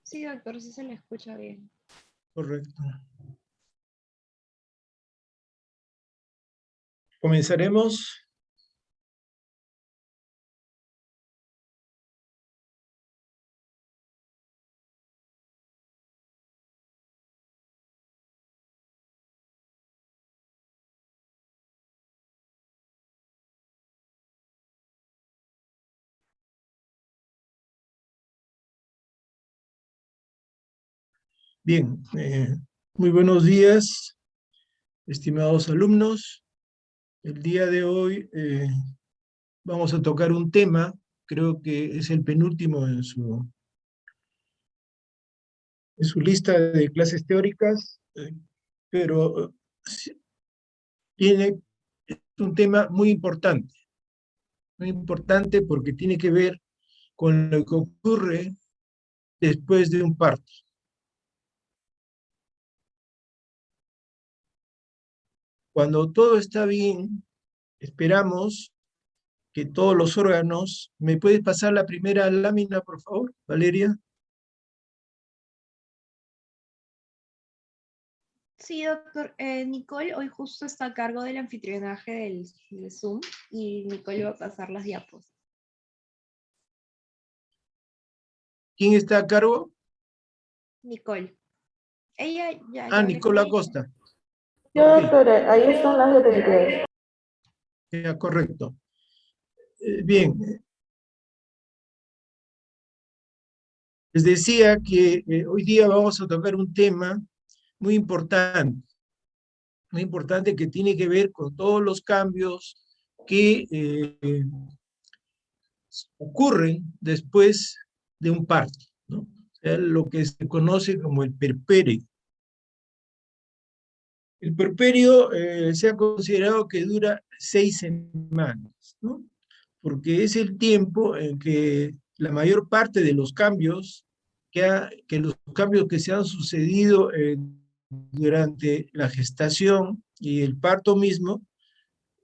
Sí, doctor, sí se le escucha bien. Correcto. Comenzaremos. Bien, muy buenos días, estimados alumnos. El día de hoy vamos a tocar un tema, creo que es el penúltimo en su lista de clases teóricas, pero tiene un tema muy importante porque tiene que ver con lo que ocurre después de un parto. Cuando todo está bien, esperamos que todos los órganos... ¿Me puedes pasar la primera lámina, por favor, Valeria? Sí, doctor. Nicole hoy justo está a cargo del anfitrionaje del Zoom y Nicole va a pasar las diapos. ¿Quién está a cargo? Nicole. Ella ya hablé con Nicola ella. Costa. Yo, Ok, doctora, ahí están las de ya, correcto. Bien, les decía que hoy día vamos a tocar un tema muy importante que tiene que ver con todos los cambios que ocurren después de un parto, ¿no? O sea, lo que se conoce como el puerperio. El puerperio se ha considerado que dura 6 semanas, ¿no? Porque es el tiempo en que la mayor parte de los cambios los cambios que se han sucedido durante la gestación y el parto mismo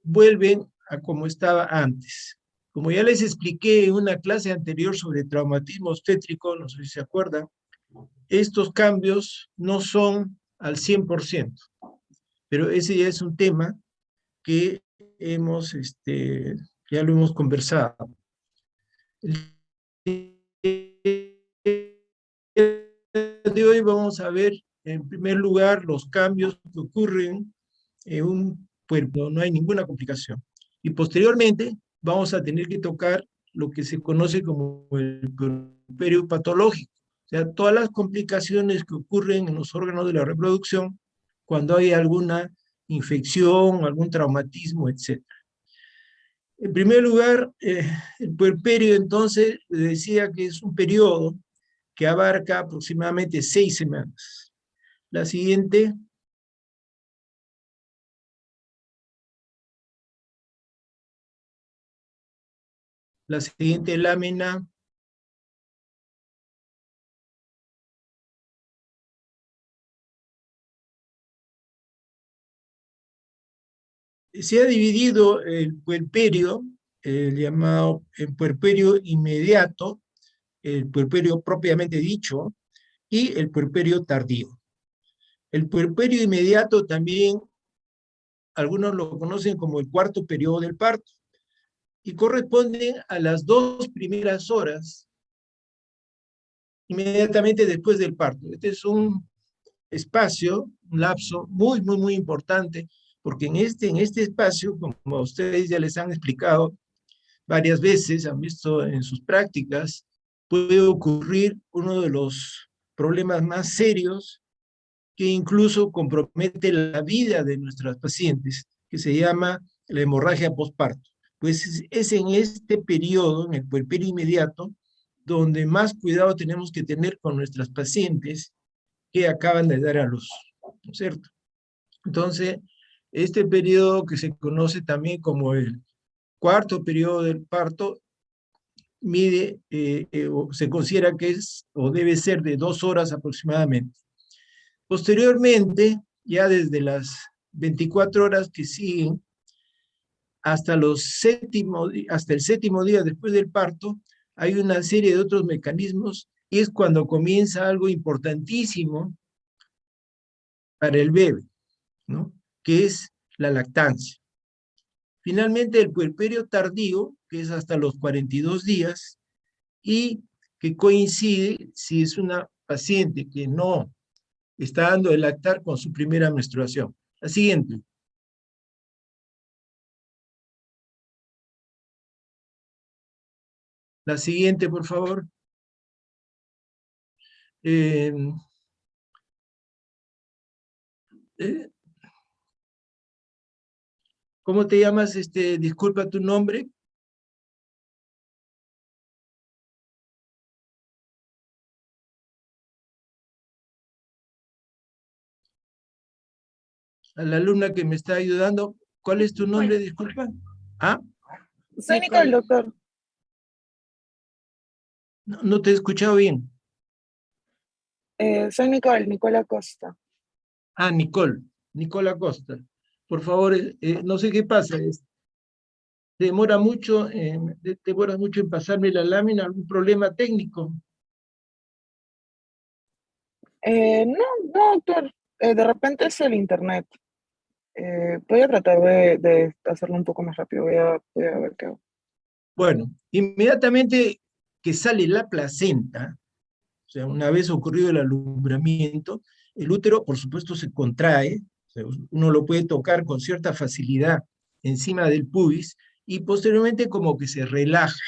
vuelven a como estaba antes. Como ya les expliqué en una clase anterior sobre traumatismo obstétrico, no sé si se acuerdan, estos cambios no son al 100%, pero ese ya es un tema que ya lo hemos conversado. De hoy vamos a ver, en primer lugar, los cambios que ocurren en un cuerpo, no hay ninguna complicación. Y posteriormente vamos a tener que tocar lo que se conoce como el puerperio patológico, o sea, todas las complicaciones que ocurren en los órganos de la reproducción cuando hay alguna infección, algún traumatismo, etc. En primer lugar, el puerperio entonces decía que es un periodo que abarca aproximadamente 6 semanas. La siguiente. La siguiente lámina. Se ha dividido el puerperio, el llamado el puerperio inmediato, el puerperio propiamente dicho, y el puerperio tardío. El puerperio inmediato también, algunos lo conocen como el cuarto periodo del parto, y corresponden a las 2 primeras horas inmediatamente después del parto. Este es un espacio, un lapso muy importante, porque en este espacio, como a ustedes ya les han explicado varias veces, han visto en sus prácticas, puede ocurrir uno de los problemas más serios que incluso compromete la vida de nuestras pacientes, que se llama la hemorragia postparto. Pues es en este periodo, en el puerperio inmediato, donde más cuidado tenemos que tener con nuestras pacientes que acaban de dar a luz, ¿no es cierto? Entonces, este periodo que se conoce también como el cuarto periodo del parto, se considera que es o debe ser de 2 horas aproximadamente. Posteriormente, ya desde las 24 horas que siguen hasta el séptimo día después del parto, hay una serie de otros mecanismos es cuando comienza algo importantísimo para el bebé, ¿no? Que es la lactancia. Finalmente, el puerperio tardío, que es hasta los 42 días, y que coincide si es una paciente que no está dando de lactar con su primera menstruación. La siguiente. La siguiente, por favor. Eh, eh, ¿Cómo te llamas? Disculpa tu nombre. A la alumna que me está ayudando. ¿Cuál es tu nombre? Disculpa. ¿Ah? Soy Nicole, doctor. No, no te he escuchado bien. Soy Nicole Acosta. Ah, Nicole. Nicole Acosta. Por favor, no sé qué pasa. Demora mucho, demoras mucho en pasarme la lámina, algún problema técnico. No, doctor. De repente es el internet. Voy a tratar de hacerlo un poco más rápido. Voy a ver qué hago. Bueno, inmediatamente que sale la placenta, o sea, una vez ocurrido el alumbramiento, el útero, por supuesto, se contrae, o sea, uno lo puede tocar con cierta facilidad encima del pubis, y posteriormente como que se relaja,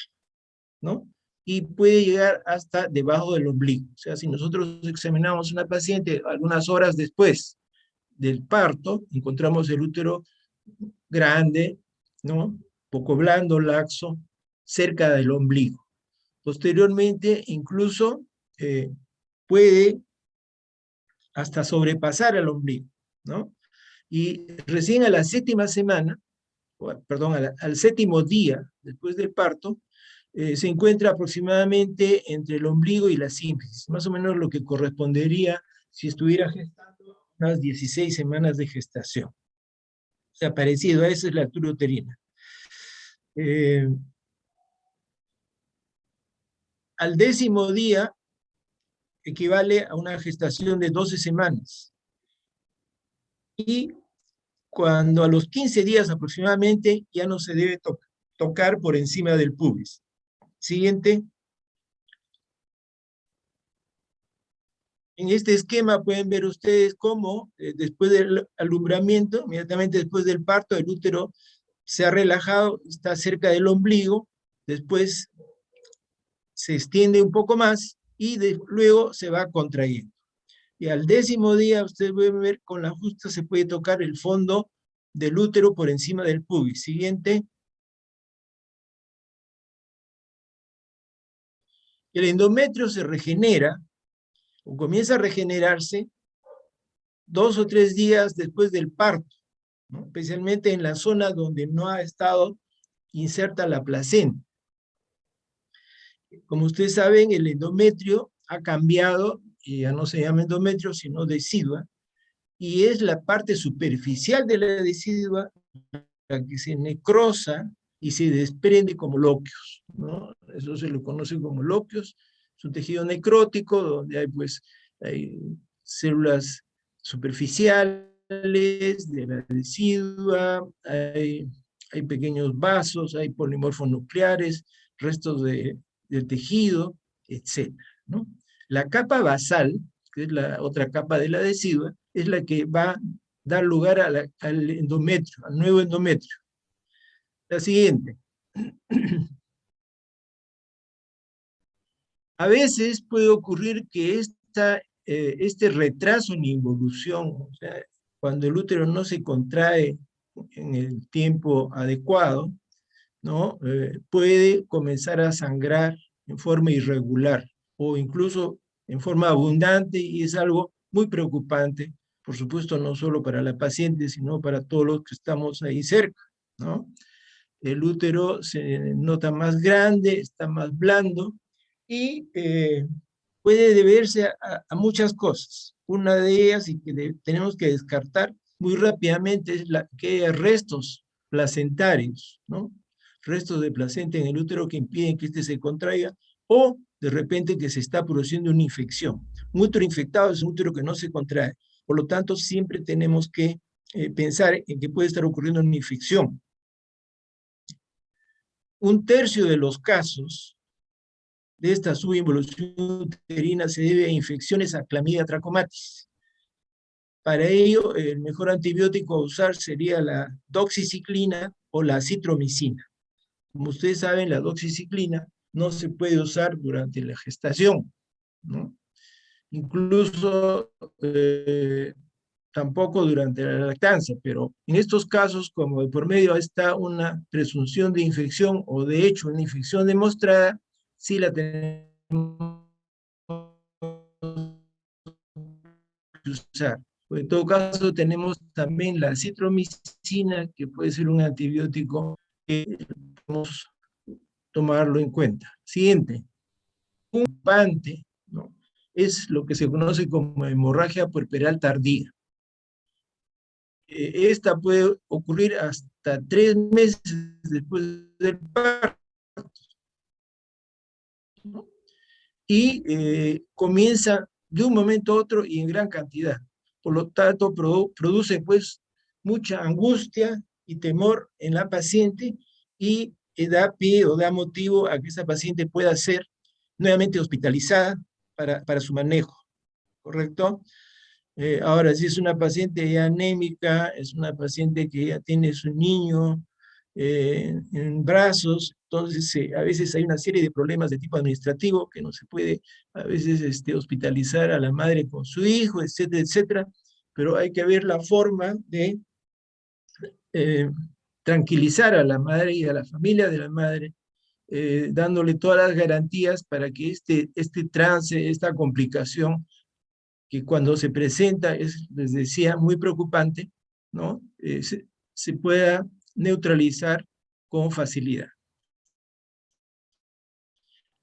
¿no? Y puede llegar hasta debajo del ombligo. O sea, si nosotros examinamos a una paciente algunas horas después del parto, encontramos el útero grande, ¿no? Poco blando, laxo, cerca del ombligo. Posteriormente, incluso puede hasta sobrepasar el ombligo, ¿no? Y recién a la séptima semana, perdón, al séptimo día después del parto, se encuentra aproximadamente entre el ombligo y la sínfisis, más o menos lo que correspondería si estuviera gestando unas 16 semanas de gestación. O sea, parecido a eso es la altura uterina. Al 10º día equivale a una gestación de 12 semanas. Y cuando a los 15 días aproximadamente ya no se debe tocar por encima del pubis. Siguiente. En este esquema pueden ver ustedes cómo después del alumbramiento, inmediatamente después del parto, el útero se ha relajado, está cerca del ombligo, después se extiende un poco más y luego se va contrayendo. Y al 10º día, ustedes pueden ver, con la justa se puede tocar el fondo del útero por encima del pubis. Siguiente. El endometrio se regenera, o comienza a regenerarse, 2 o 3 días después del parto, ¿no? Especialmente en la zona donde no ha estado inserta la placenta. Como ustedes saben, el endometrio ha cambiado, y ya no se llama endometrio, sino decidua, y es la parte superficial de la decidua la que se necrosa y se desprende como lóqueos, ¿no? Eso se lo conoce como lóqueos. Es un tejido necrótico donde hay, pues, hay células superficiales de la decidua, hay pequeños vasos, hay polimorfos nucleares, restos del tejido, etc., ¿no? La capa basal, que es la otra capa de la decidua, es la que va a dar lugar al endometrio, al nuevo endometrio. La siguiente. A veces puede ocurrir que este retraso en involución, o sea, cuando el útero no se contrae en el tiempo adecuado, ¿no? Puede comenzar a sangrar en forma irregular o incluso en forma abundante, y es algo muy preocupante, por supuesto, no solo para la paciente, sino para todos los que estamos ahí cerca, ¿no? El útero se nota más grande, está más blando, y puede deberse a muchas cosas. Una de ellas, y que tenemos que descartar muy rápidamente, es que hay restos placentarios, ¿no? Restos de placenta en el útero que impiden que éste se contraiga, o de repente que se está produciendo una infección. Un útero infectado es un útero que no se contrae, por lo tanto siempre tenemos que pensar en que puede estar ocurriendo una infección. Un tercio de los casos de esta subinvolución uterina se debe a infecciones a Clamidia trachomatis. Para ello, el mejor antibiótico a usar sería la doxiciclina o la acitromicina. Como ustedes saben, la doxiciclina no se puede usar durante la gestación, ¿no? Incluso tampoco durante la lactancia, pero en estos casos, como de por medio está una presunción de infección o de hecho una infección demostrada, sí la tenemos que usar. En todo caso, tenemos también la citromicina, que puede ser un antibiótico que podemos tomarlo en cuenta. Siguiente, un preocupante, ¿no?, es lo que se conoce como hemorragia puerperal tardía. Esta puede ocurrir hasta 3 meses después del parto, ¿no? Y comienza de un momento a otro y en gran cantidad. Por lo tanto, produce pues mucha angustia y temor en la paciente y da pie o da motivo a que esa paciente pueda ser nuevamente hospitalizada para su manejo, ¿correcto? Ahora, si es una paciente ya anémica, es una paciente que ya tiene su niño en brazos, entonces a veces hay una serie de problemas de tipo administrativo que no se puede a veces hospitalizar a la madre con su hijo, etcétera, etcétera, pero hay que ver la forma de tranquilizar a la madre y a la familia de la madre, dándole todas las garantías para que este trance, esta complicación, que cuando se presenta es, les decía, muy preocupante, ¿no? Se pueda neutralizar con facilidad.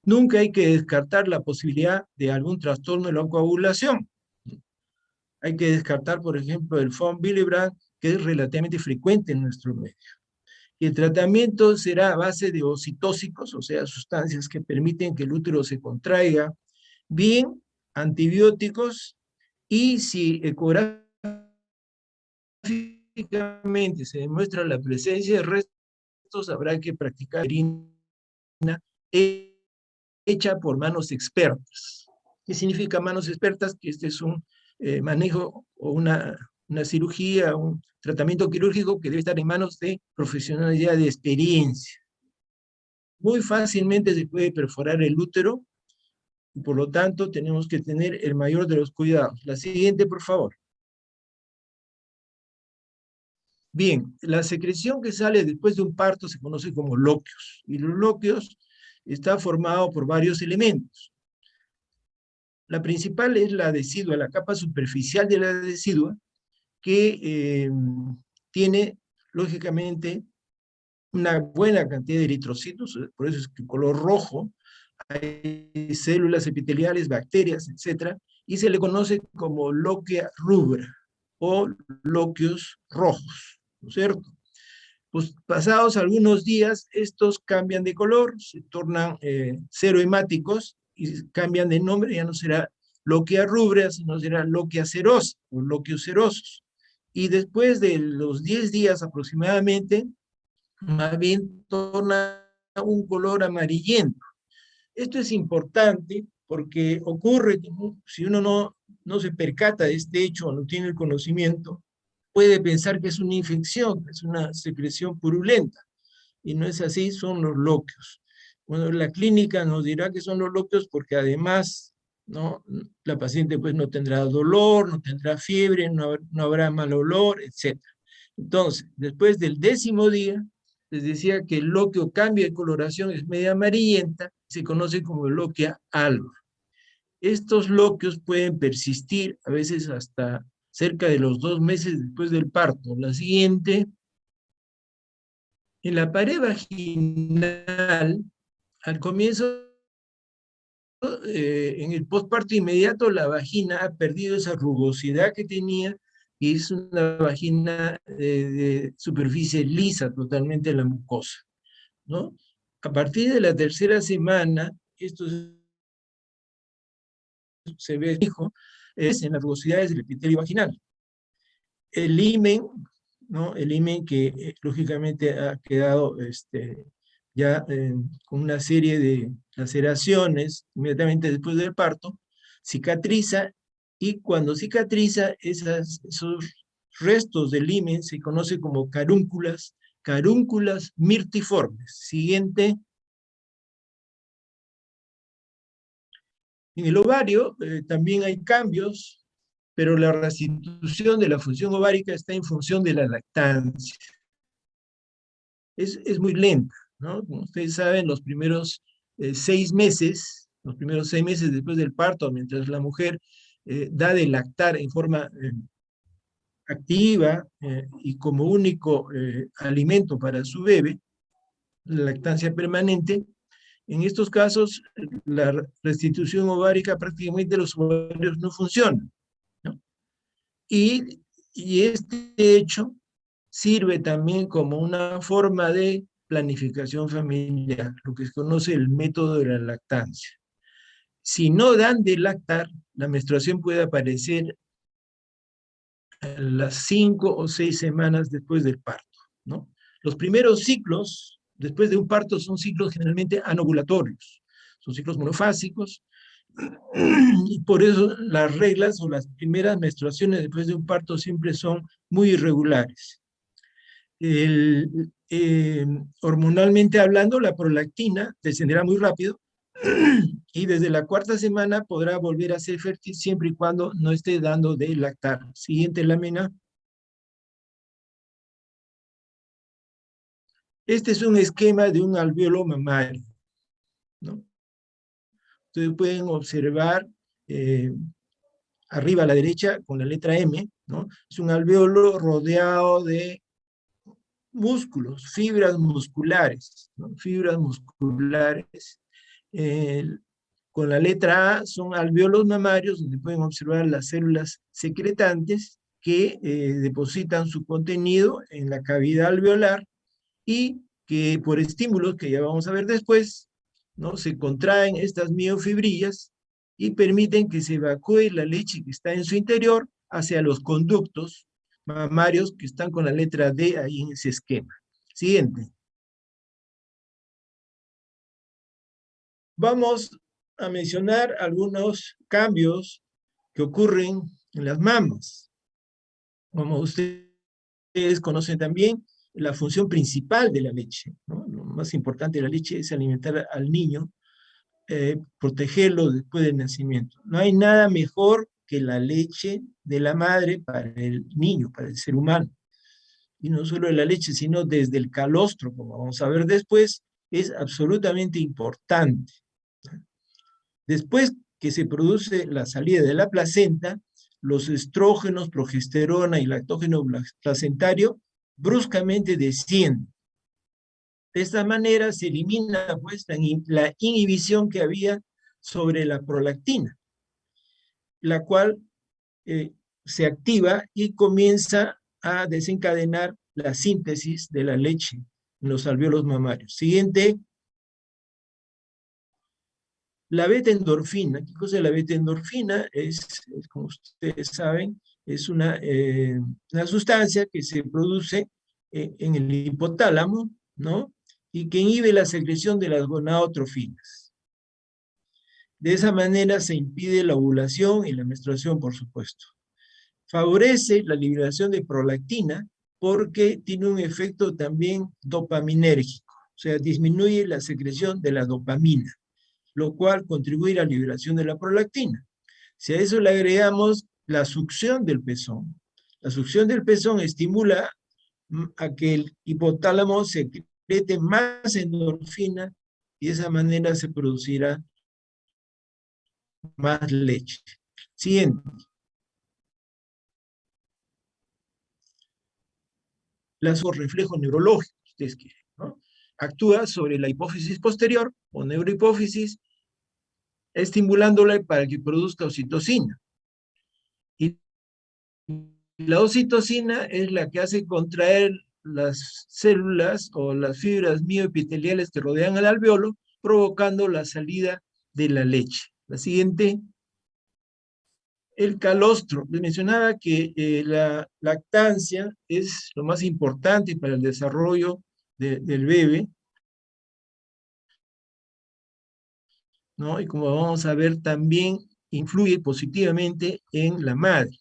Nunca hay que descartar la posibilidad de algún trastorno de la coagulación. Hay que descartar, por ejemplo, el von Willebrand, que es relativamente frecuente en nuestro medio. Y el tratamiento será a base de ocitóxicos, o sea, sustancias que permiten que el útero se contraiga, bien antibióticos, y si ecográficamente se demuestra la presencia de restos, habrá que practicar orina hecha por manos expertas. ¿Qué significa manos expertas? Que este es un manejo o una cirugía, un tratamiento quirúrgico que debe estar en manos de profesionales ya de experiencia. Muy fácilmente se puede perforar el útero y por lo tanto tenemos que tener el mayor de los cuidados. La siguiente, por favor. Bien, la secreción que sale después de un parto se conoce como lóqueos, y los lóqueos está formado por varios elementos. La principal es la decidua, la capa superficial de la decidua, que tiene, lógicamente, una buena cantidad de eritrocitos, por eso es que color rojo, hay células epiteliales, bacterias, etc., y se le conoce como lóquea rubra, o lóqueos rojos, ¿no es cierto? Pues pasados algunos días, estos cambian de color, se tornan cerohemáticos y cambian de nombre, ya no será lóquea rubra, sino será lóquea cerosa o lóqueos cerosos. Y después de los 10 días aproximadamente, más bien torna un color amarillento. Esto es importante porque ocurre que si uno no se percata de este hecho o no tiene el conocimiento, puede pensar que es una infección, que es una secreción purulenta, y no es así, son los lóqueos. Bueno, la clínica nos dirá que son los lóqueos porque además, ¿no?, la paciente pues no tendrá dolor, no tendrá fiebre, no habrá mal olor, etc. Entonces, después del 10º día, les decía que el lóqueo cambia de coloración, es media amarillenta, se conoce como lóquea alba. Estos lóqueos pueden persistir a veces hasta cerca de los 2 meses después del parto. La siguiente, en la pared vaginal, al comienzo, en el posparto inmediato, la vagina ha perdido esa rugosidad que tenía y es una vagina de superficie lisa, totalmente la mucosa, ¿no? A partir de la 3ª semana, esto se ve fijo, es en las rugosidades del epitelio vaginal. El himen, ¿no? El himen que lógicamente ha quedado ya con una serie de laceraciones inmediatamente después del parto, cicatriza, y cuando cicatriza esos restos del himen se conoce como carúnculas mirtiformes. Siguiente. En el ovario también hay cambios, pero la restitución de la función ovárica está en función de la lactancia. Es muy lenta, ¿no? Como ustedes saben, los primeros 6 meses, después del parto, mientras la mujer da de lactar en forma activa y como único alimento para su bebé, la lactancia permanente, en estos casos la restitución ovárica, prácticamente los ovarios no funcionan, ¿no? Y este hecho sirve también como una forma de planificación familiar, lo que se conoce el método de la lactancia. Si no dan de lactar, la menstruación puede aparecer a las 5 o 6 semanas después del parto, ¿no? Los primeros ciclos después de un parto son ciclos generalmente anovulatorios, son ciclos monofásicos, y por eso las reglas o las primeras menstruaciones después de un parto siempre son muy irregulares. Hormonalmente hablando, la prolactina descenderá muy rápido y desde la 4ª semana podrá volver a ser fértil siempre y cuando no esté dando de lactar. Siguiente lámina. Este es un esquema de un alvéolo mamario, ¿no? Ustedes pueden observar arriba a la derecha con la letra M, ¿no? Es un alvéolo rodeado de músculos, fibras musculares, ¿no? Fibras musculares. Con la letra A son alvéolos mamarios, donde pueden observar las células secretantes que depositan su contenido en la cavidad alveolar y que por estímulos que ya vamos a ver después, ¿no? Se contraen estas miofibrillas y permiten que se evacúe la leche que está en su interior hacia los conductos mamarios que están con la letra D ahí en ese esquema. Siguiente. Vamos a mencionar algunos cambios que ocurren en las mamas. Como ustedes conocen también, la función principal de la leche, ¿no? Lo más importante de la leche es alimentar al niño, protegerlo después del nacimiento. No hay nada mejor que la leche de la madre para el niño, para el ser humano. Y no solo de la leche, sino desde el calostro, como vamos a ver después, es absolutamente importante. Después que se produce la salida de la placenta, los estrógenos, progesterona y lactógeno placentario bruscamente descienden. De esta manera se elimina pues, la inhibición que había sobre la prolactina, la cual se activa y comienza a desencadenar la síntesis de la leche en los alvéolos mamarios. Siguiente. La beta-endorfina. ¿Qué cosa es la beta-endorfina? Como ustedes saben, es una sustancia que se produce en el hipotálamo, ¿no? Y que inhibe la secreción de las gonadotrofinas. De esa manera se impide la ovulación y la menstruación, por supuesto. Favorece la liberación de prolactina porque tiene un efecto también dopaminérgico, o sea, disminuye la secreción de la dopamina, lo cual contribuye a la liberación de la prolactina. Si a eso le agregamos la succión del pezón, la succión del pezón estimula a que el hipotálamo secrete más endorfina y de esa manera se producirá más leche. Siguiente. Las reflejos neurológicos, ustedes quieren, ¿no? Actúa sobre la hipófisis posterior o neurohipófisis, estimulándola para que produzca oxitocina. Y la oxitocina es la que hace contraer las células o las fibras mioepiteliales que rodean el alveolo, provocando la salida de la leche. La siguiente, el calostro. Les mencionaba que la lactancia es lo más importante para el desarrollo del bebé, ¿no? Y como vamos a ver, también influye positivamente en la madre.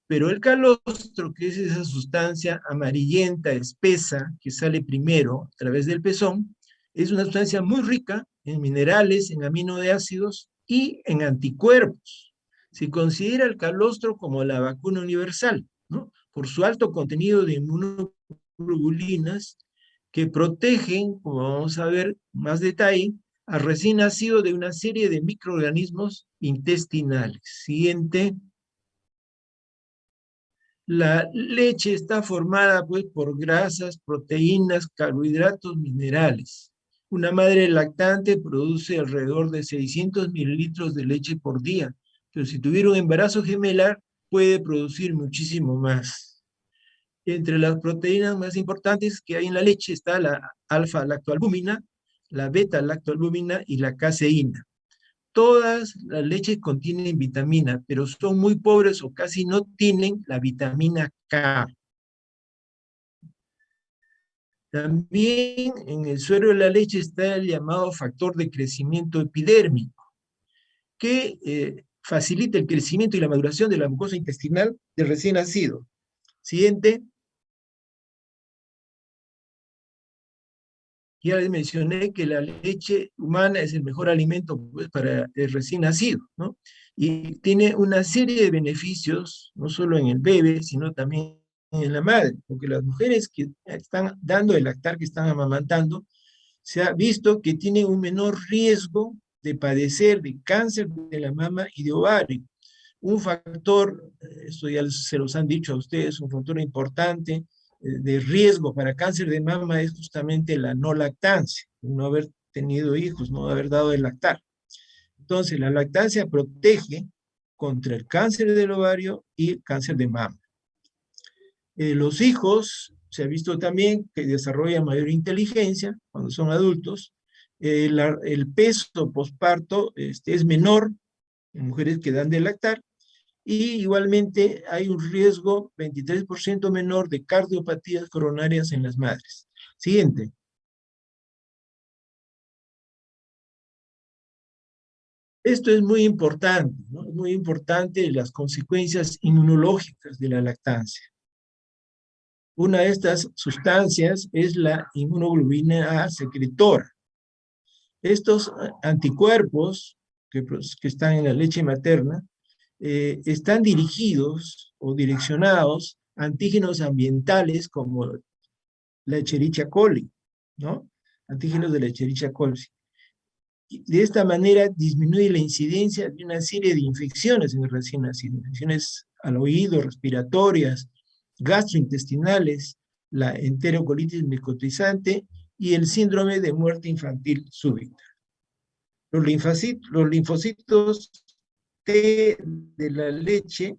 Pero el calostro, que es esa sustancia amarillenta, espesa, que sale primero a través del pezón, es una sustancia muy rica en minerales, en aminoácidos y en anticuerpos. Se considera el calostro como la vacuna universal, ¿no? Por su alto contenido de inmunoglobulinas que protegen, como vamos a ver más detalle, al recién nacido de una serie de microorganismos intestinales. Siguiente. La leche está formada pues, por grasas, proteínas, carbohidratos, minerales. Una madre lactante produce alrededor de 600 mililitros de leche por día, pero si tuviera un embarazo gemelar puede producir muchísimo más. Entre las proteínas más importantes que hay en la leche está la alfa-lactoalbúmina, la beta-lactoalbúmina y la caseína. Todas las leches contienen vitamina, pero son muy pobres o casi no tienen la vitamina K. También en el suero de la leche está el llamado factor de crecimiento epidérmico, que facilita el crecimiento y la maduración de la mucosa intestinal del recién nacido. Siguiente. Ya les mencioné que la leche humana es el mejor alimento pues, para el recién nacido, ¿no? Y tiene una serie de beneficios, no solo en el bebé, sino también en la madre, porque las mujeres que están dando el lactar, que están amamantando, se ha visto que tienen un menor riesgo de padecer de cáncer de la mama y de ovario. Un factor, esto ya se los han dicho a ustedes, un factor importante de riesgo para cáncer de mama es justamente la no lactancia, no haber tenido hijos, no haber dado de lactar. Entonces, la lactancia protege contra el cáncer del ovario y el cáncer de mama. Los hijos, se ha visto también que desarrollan mayor inteligencia cuando son adultos. El peso posparto es menor en mujeres que dan de lactar. Y igualmente hay un riesgo 23% menor de cardiopatías coronarias en las madres. Siguiente. Esto es muy importante, ¿no? Es muy importante las consecuencias inmunológicas de la lactancia. Una de estas sustancias es la inmunoglobulina A secretora. Estos anticuerpos que están en la leche materna están dirigidos o direccionados a antígenos ambientales como la Escherichia coli, ¿no? Antígenos de la Escherichia coli. Y de esta manera disminuye la incidencia de una serie de infecciones en el recién nacido, infecciones al oído, respiratorias, gastrointestinales, la enterocolitis micotizante y el síndrome de muerte infantil súbita. Los linfocitos T de la leche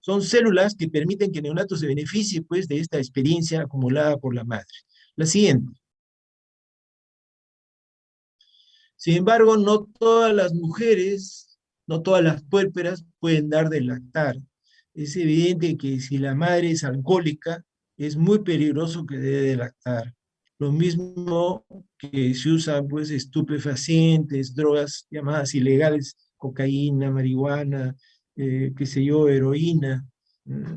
son células que permiten que el neonato se beneficie pues, de esta experiencia acumulada por la madre. La siguiente. Sin embargo, no todas las mujeres, no todas las puérperas pueden dar de lactar. Es evidente que si la madre es alcohólica, es muy peligroso que dé de lactar. Lo mismo que se usan pues, estupefacientes, drogas llamadas ilegales, cocaína, marihuana, qué sé yo, heroína,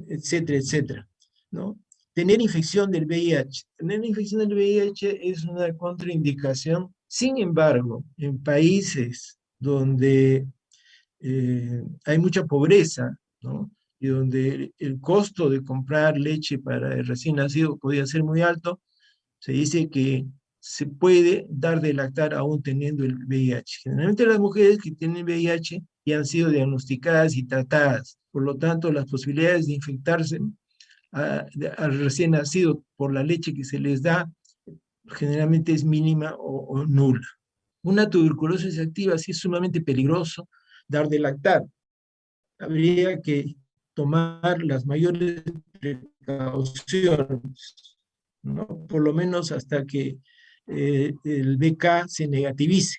etcétera, etcétera, ¿no? Tener infección del VIH. Tener infección del VIH es una contraindicación. Sin embargo, en países donde hay mucha pobreza, ¿no? Y donde el costo de comprar leche para el recién nacido podía ser muy alto, se dice que se puede dar de lactar aún teniendo el VIH. Generalmente las mujeres que tienen VIH ya han sido diagnosticadas y tratadas, por lo tanto las posibilidades de infectarse al recién nacido por la leche que se les da generalmente es mínima o nula. Una tuberculosis activa sí es sumamente peligroso dar de lactar. Habría que tomar las mayores precauciones, ¿no? Por lo menos hasta que el BK se negativice.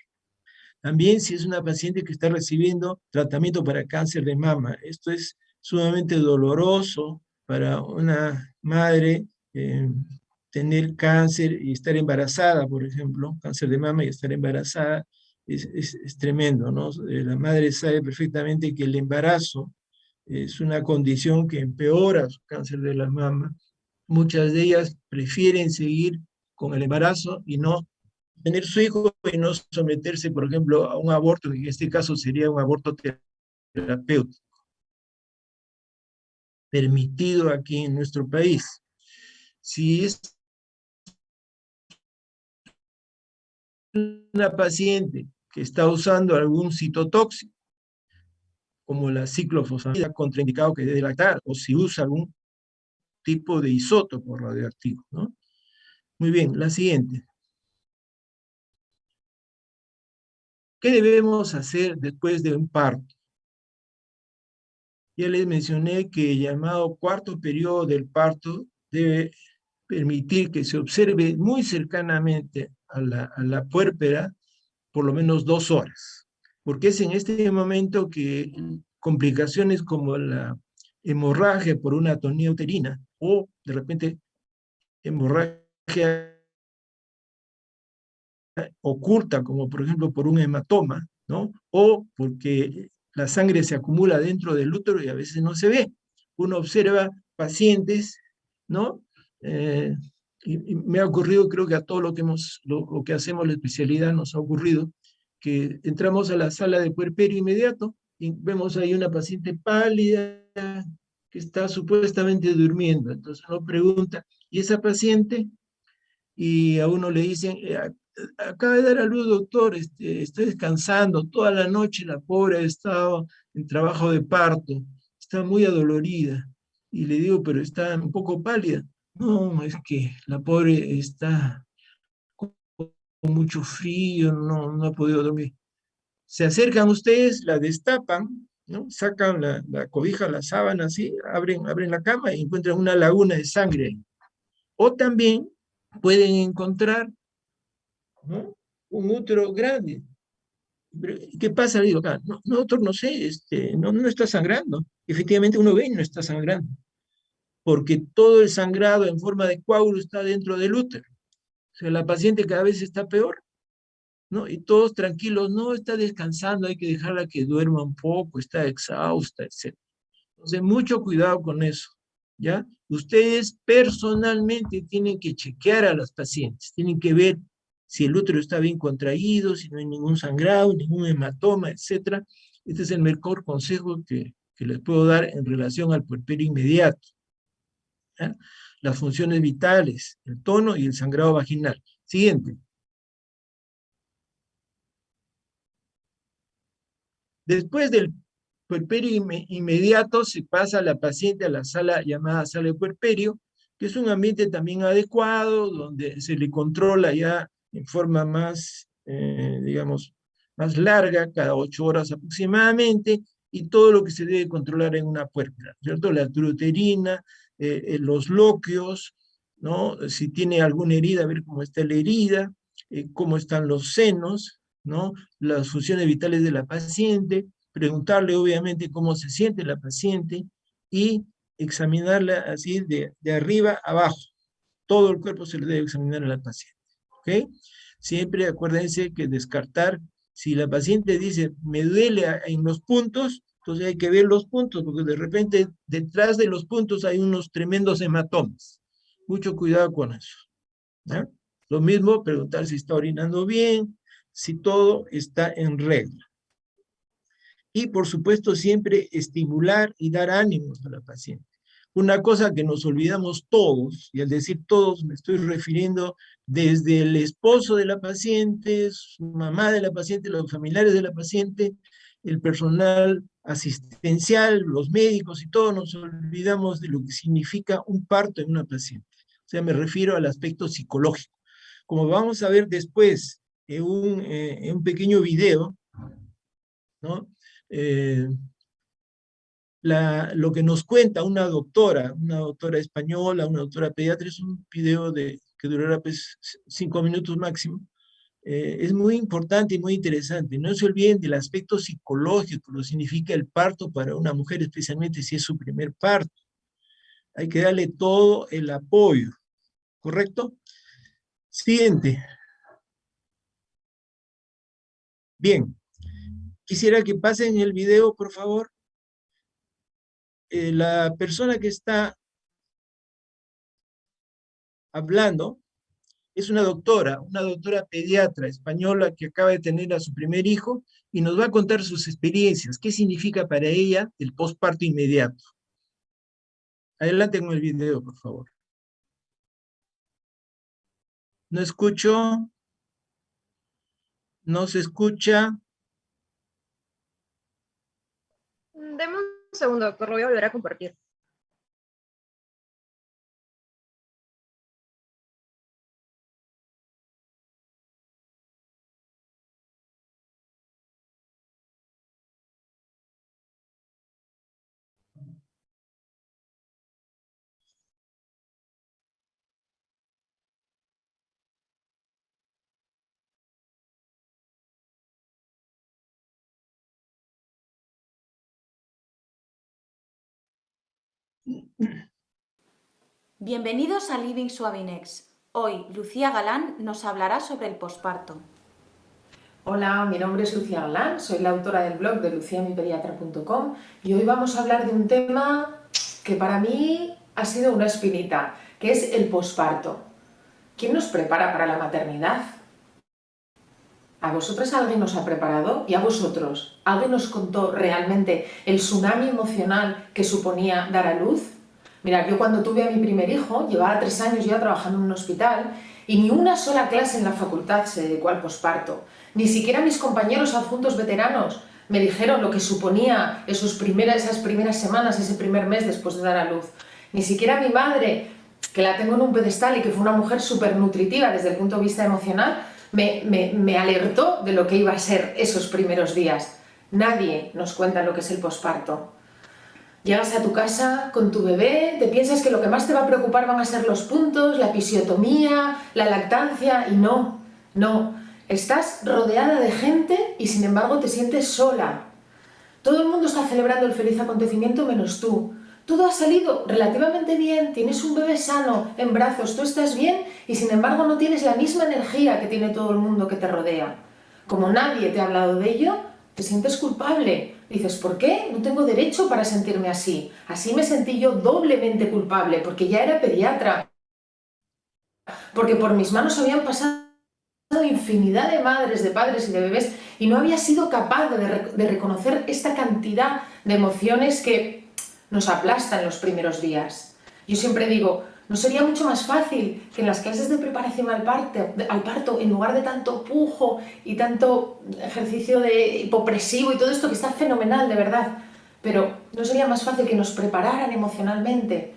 También si es una paciente que está recibiendo tratamiento para cáncer de mama. Esto es sumamente doloroso para una madre tener cáncer y estar embarazada, por ejemplo, cáncer de mama y estar embarazada es tremendo, ¿no? La madre sabe perfectamente que el embarazo es una condición que empeora su cáncer de la mama. Muchas de ellas prefieren seguir con el embarazo y no tener su hijo y no someterse, por ejemplo, a un aborto, que en este caso sería un aborto terapéutico, permitido aquí en nuestro país. Si es una paciente que está usando algún citotóxico, como la ciclofosfamida, contraindicado que debe lactar, o si usa algún tipo de isótopo radioactivo, ¿no? Muy bien, la siguiente. ¿Qué debemos hacer después de un parto? Ya les mencioné que el llamado cuarto periodo del parto debe permitir que se observe muy cercanamente a la puérpera por lo menos 2 horas, porque es en este momento que complicaciones como la hemorragia por una atonía uterina o de repente hemorragia oculta, como por ejemplo por un hematoma, ¿no? O porque la sangre se acumula dentro del útero y a veces no se ve. Uno observa pacientes, ¿no? Y me ha ocurrido, creo que a todo lo que hacemos la especialidad nos ha ocurrido, que entramos a la sala de puerperio inmediato y vemos ahí una paciente pálida que está supuestamente durmiendo. Entonces uno pregunta, ¿y esa paciente? Y a uno le dicen, acaba de dar a luz, doctor, está descansando toda la noche, la pobre ha estado en trabajo de parto, está muy adolorida. Y le digo, pero está un poco pálida. No, es que la pobre está con mucho frío, no ha podido dormir. Se acercan ustedes, la destapan, ¿no? Sacan la cobija, la sábana, así, abren la cama y encuentran una laguna de sangre ahí. O también pueden encontrar, ¿no?, un útero grande. ¿Qué pasa? Digo, no, doctor, no sé, no está sangrando. Efectivamente uno ve y no está sangrando, porque todo el sangrado en forma de coágulo está dentro del útero. O sea, la paciente cada vez está peor, ¿no? Y todos tranquilos, no, está descansando, hay que dejarla que duerma un poco, está exhausta, etc. Entonces, mucho cuidado con eso, ¿ya? Ustedes personalmente tienen que chequear a las pacientes, tienen que ver si el útero está bien contraído, si no hay ningún sangrado, ningún hematoma, etc. Este es el mejor consejo que les puedo dar en relación al puerperio inmediato, ¿ya? Las funciones vitales, el tono y el sangrado vaginal. Siguiente. Después del puerperio inmediato se pasa a la paciente a la sala llamada sala de puerperio, que es un ambiente también adecuado, donde se le controla ya en forma más, digamos, más larga, cada 8 horas aproximadamente, y todo lo que se debe controlar en una puerpera, ¿cierto? La altura uterina, los lóqueos, ¿no? Si tiene alguna herida, ver cómo está la herida, cómo están los senos, ¿no? Las funciones vitales de la paciente, preguntarle obviamente cómo se siente la paciente y examinarla así de arriba a abajo. Todo el cuerpo se le debe examinar a la paciente, ¿ok? Siempre acuérdense que descartar, si la paciente dice, me duele en los puntos, entonces hay que ver los puntos, porque de repente detrás de los puntos hay unos tremendos hematomas. Mucho cuidado con eso, ¿ya? Lo mismo, preguntar si está orinando bien, si todo está en regla. Y por supuesto siempre estimular y dar ánimos a la paciente. Una cosa que nos olvidamos todos, y al decir todos me estoy refiriendo desde el esposo de la paciente, su mamá de la paciente, los familiares de la paciente, el personal asistencial, los médicos y todos nos olvidamos de lo que significa un parto en una paciente. O sea, me refiero al aspecto psicológico. Como vamos a ver después en un pequeño video, ¿no? Lo que nos cuenta una doctora española, una doctora pediatra, es un video que que durará pues 5 minutos máximo, es muy importante y muy interesante. No se olviden del aspecto psicológico, lo que significa el parto para una mujer, especialmente si es su primer parto. Hay que darle todo el apoyo, ¿correcto? Siguiente. Bien, quisiera que pasen el video, por favor. La persona que está hablando es una doctora pediatra española que acaba de tener a su primer hijo y nos va a contar sus experiencias, qué significa para ella el posparto inmediato. Adelante con el video, por favor. No escucho. No se escucha. Deme un segundo, doctor, lo voy a volver a compartir. Bienvenidos a Living Suavinex. Hoy Lucía Galán nos hablará sobre el posparto. Hola, mi nombre es Lucía Galán, soy la autora del blog de luciamipediatra.com y hoy vamos a hablar de un tema que para mí ha sido una espinita, que es el posparto. ¿Quién nos prepara para la maternidad? ¿A vosotras alguien nos ha preparado? ¿Y a vosotros? ¿Alguien nos contó realmente el tsunami emocional que suponía dar a luz? Mirad, yo cuando tuve a mi primer hijo, llevaba 3 años ya trabajando en un hospital y ni una sola clase en la facultad se dedicó al posparto. Ni siquiera mis compañeros adjuntos veteranos me dijeron lo que suponía esas primeras semanas, ese primer mes después de dar a luz. Ni siquiera mi madre, que la tengo en un pedestal y que fue una mujer súper nutritiva desde el punto de vista emocional, me alertó de lo que iba a ser esos primeros días. Nadie nos cuenta lo que es el posparto. Llegas a tu casa con tu bebé, te piensas que lo que más te va a preocupar van a ser los puntos, la episiotomía, la lactancia, y no. Estás rodeada de gente y sin embargo te sientes sola. Todo el mundo está celebrando el feliz acontecimiento menos tú. Todo ha salido relativamente bien, tienes un bebé sano en brazos, tú estás bien y sin embargo no tienes la misma energía que tiene todo el mundo que te rodea. Como nadie te ha hablado de ello, te sientes culpable. Dices, ¿por qué? No tengo derecho para sentirme así. Así me sentí yo doblemente culpable, porque ya era pediatra. Porque por mis manos habían pasado infinidad de madres, de padres y de bebés y no había sido capaz de reconocer esta cantidad de emociones que nos aplastan los primeros días. Yo siempre digo, ¿no sería mucho más fácil que en las clases de preparación al parto, en lugar de tanto pujo y tanto ejercicio de hipopresivo y todo esto que está fenomenal, de verdad, pero no sería más fácil que nos prepararan emocionalmente,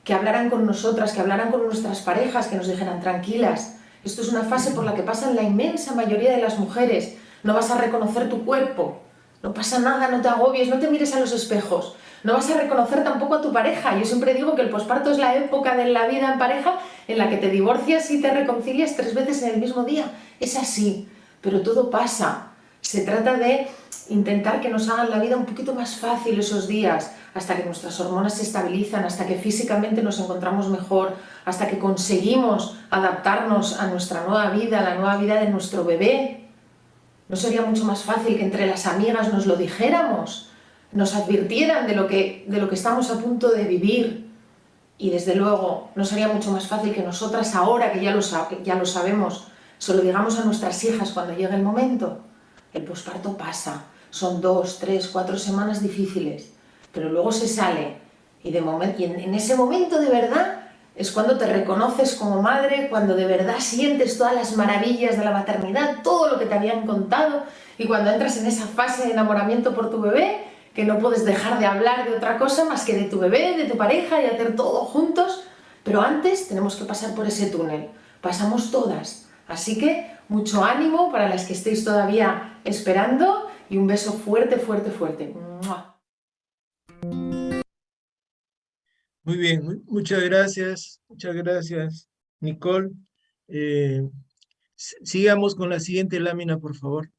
que hablaran con nosotras, que hablaran con nuestras parejas, que nos dijeran tranquilas? Esto es una fase por la que pasan la inmensa mayoría de las mujeres. No vas a reconocer tu cuerpo, no pasa nada, no te agobies, no te mires a los espejos. No vas a reconocer tampoco a tu pareja. Yo siempre digo que el posparto es la época de la vida en pareja en la que te divorcias y te reconcilias 3 veces en el mismo día. Es así, pero todo pasa. Se trata de intentar que nos hagan la vida un poquito más fácil esos días, hasta que nuestras hormonas se estabilizan, hasta que físicamente nos encontramos mejor, hasta que conseguimos adaptarnos a nuestra nueva vida, a la nueva vida de nuestro bebé. ¿No sería mucho más fácil que entre las amigas nos lo dijéramos? Nos advirtieran de lo que estamos a punto de vivir? Y desde luego, ¿no sería mucho más fácil que nosotras ahora, que ya lo sabemos, se lo digamos a nuestras hijas cuando llegue el momento? El posparto pasa, son 2, 3, 4 semanas difíciles, pero luego se sale y en ese momento de verdad es cuando te reconoces como madre, cuando de verdad sientes todas las maravillas de la maternidad, todo lo que te habían contado, y cuando entras en esa fase de enamoramiento por tu bebé, que no puedes dejar de hablar de otra cosa más que de tu bebé, de tu pareja y hacer todo juntos, pero antes tenemos que pasar por ese túnel. Pasamos todas, así que mucho ánimo para las que estéis todavía esperando y un beso fuerte, fuerte, fuerte. ¡Mua! Muy bien, muchas gracias, Nicole. Sigamos con la siguiente lámina, por favor.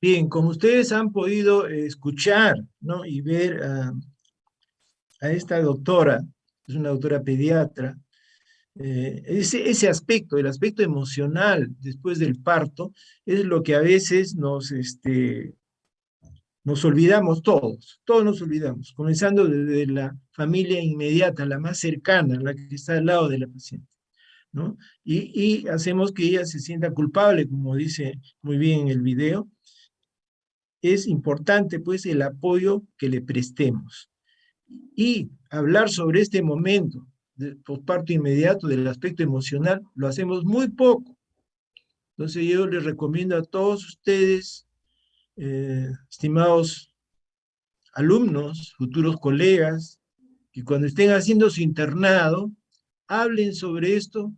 Bien, como ustedes han podido escuchar, ¿no? Y ver a esta doctora, es una doctora pediatra, ese aspecto, el aspecto emocional después del parto, es lo que a veces nos olvidamos todos nos olvidamos, comenzando desde la familia inmediata, la más cercana, la que está al lado de la paciente, ¿no? Y hacemos que ella se sienta culpable, como dice muy bien en el video. Es importante, pues, el apoyo que le prestemos. Y hablar sobre este momento de posparto inmediato, del aspecto emocional, lo hacemos muy poco. Entonces yo les recomiendo a todos ustedes, estimados alumnos, futuros colegas, que cuando estén haciendo su internado, hablen sobre esto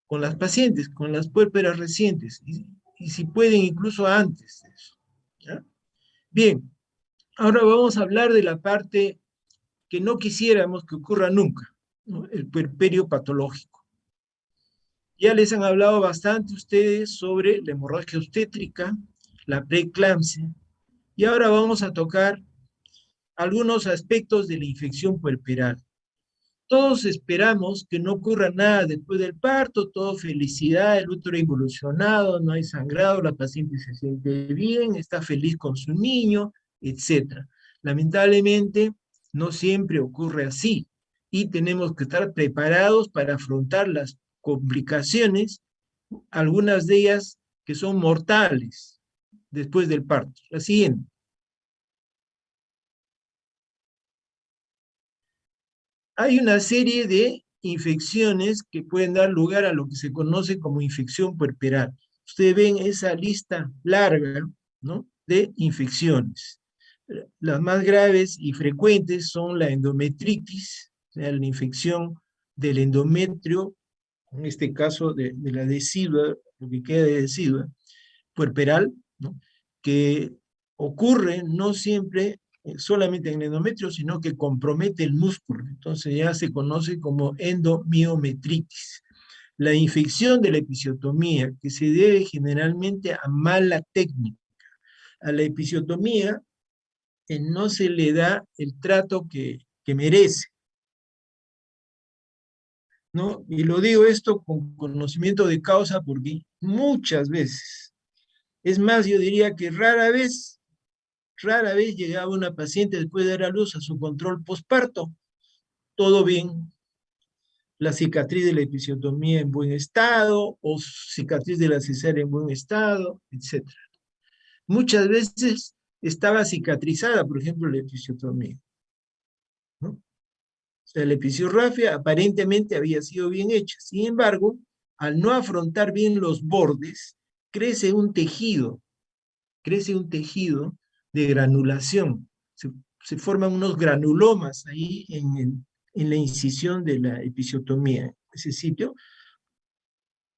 con las pacientes, con las puérperas recientes, y si pueden incluso antes de eso, ¿ya? Bien, ahora vamos a hablar de la parte que no quisiéramos que ocurra nunca, ¿no? El puerperio patológico. Ya les han hablado bastante ustedes sobre la hemorragia obstétrica, la preeclampsia, y ahora vamos a tocar algunos aspectos de la infección puerperal. Todos esperamos que no ocurra nada después del parto, todo felicidad, el útero involucionado, no hay sangrado, la paciente se siente bien, está feliz con su niño, etc. Lamentablemente, no siempre ocurre así y tenemos que estar preparados para afrontar las complicaciones, algunas de ellas que son mortales después del parto. La siguiente. Hay una serie de infecciones que pueden dar lugar a lo que se conoce como infección puerperal. Ustedes ven esa lista larga, ¿no?, de infecciones. Las más graves y frecuentes son la endometritis, o sea, la infección del endometrio, en este caso de la decidua, lo que queda de decidua, puerperal, ¿no?, que ocurre no siempre solamente en el endometrio, sino que compromete el músculo. Entonces ya se conoce como endomiometritis. La infección de la episiotomía, que se debe generalmente a mala técnica. A la episiotomía no se le da el trato que merece, ¿no? Y lo digo esto con conocimiento de causa porque muchas veces, es más, yo diría que rara vez llegaba una paciente después de dar a luz a su control posparto, todo bien, la cicatriz de la episiotomía en buen estado, o cicatriz de la cesárea en buen estado, etc. Muchas veces estaba cicatrizada, por ejemplo, la episiotomía, ¿no? O sea, la episiorrafia aparentemente había sido bien hecha. Sin embargo, al no afrontar bien los bordes, crece un tejido de granulación. Se forman unos granulomas ahí en la incisión de la episiotomía. Ese sitio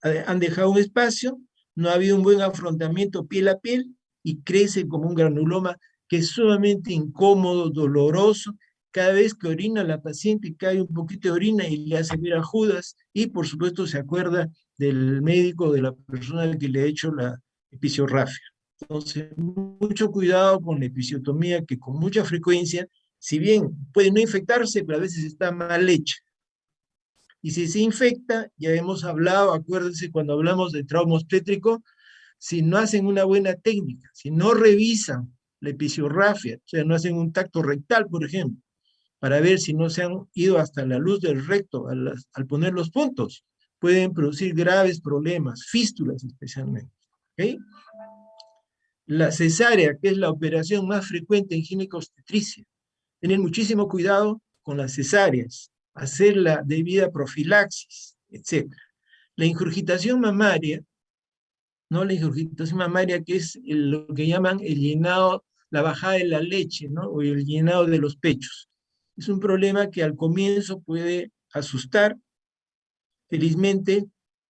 han dejado un espacio, no ha habido un buen afrontamiento piel a piel y crece como un granuloma que es sumamente incómodo, doloroso. Cada vez que orina la paciente cae un poquito de orina y le hace ver a Judas y por supuesto se acuerda del médico, de la persona que le ha hecho la episiorrafia. Entonces, mucho cuidado con la episiotomía que con mucha frecuencia, si bien puede no infectarse, pero a veces está mal hecha. Y si se infecta, ya hemos hablado, acuérdense cuando hablamos de trauma obstétrico, si no hacen una buena técnica, si no revisan la episiorrafia, o sea, no hacen un tacto rectal, por ejemplo, para ver si no se han ido hasta la luz del recto al poner los puntos, pueden producir graves problemas, fístulas especialmente. ¿Okay? La cesárea, que es la operación más frecuente en ginecobstetricia. Tener muchísimo cuidado con las cesáreas, hacer la debida profilaxis, etc. La ingurgitación mamaria, ¿no? La ingurgitación mamaria, que es lo que llaman el llenado, la bajada de la leche, ¿no?, o el llenado de los pechos. Es un problema que al comienzo puede asustar. Felizmente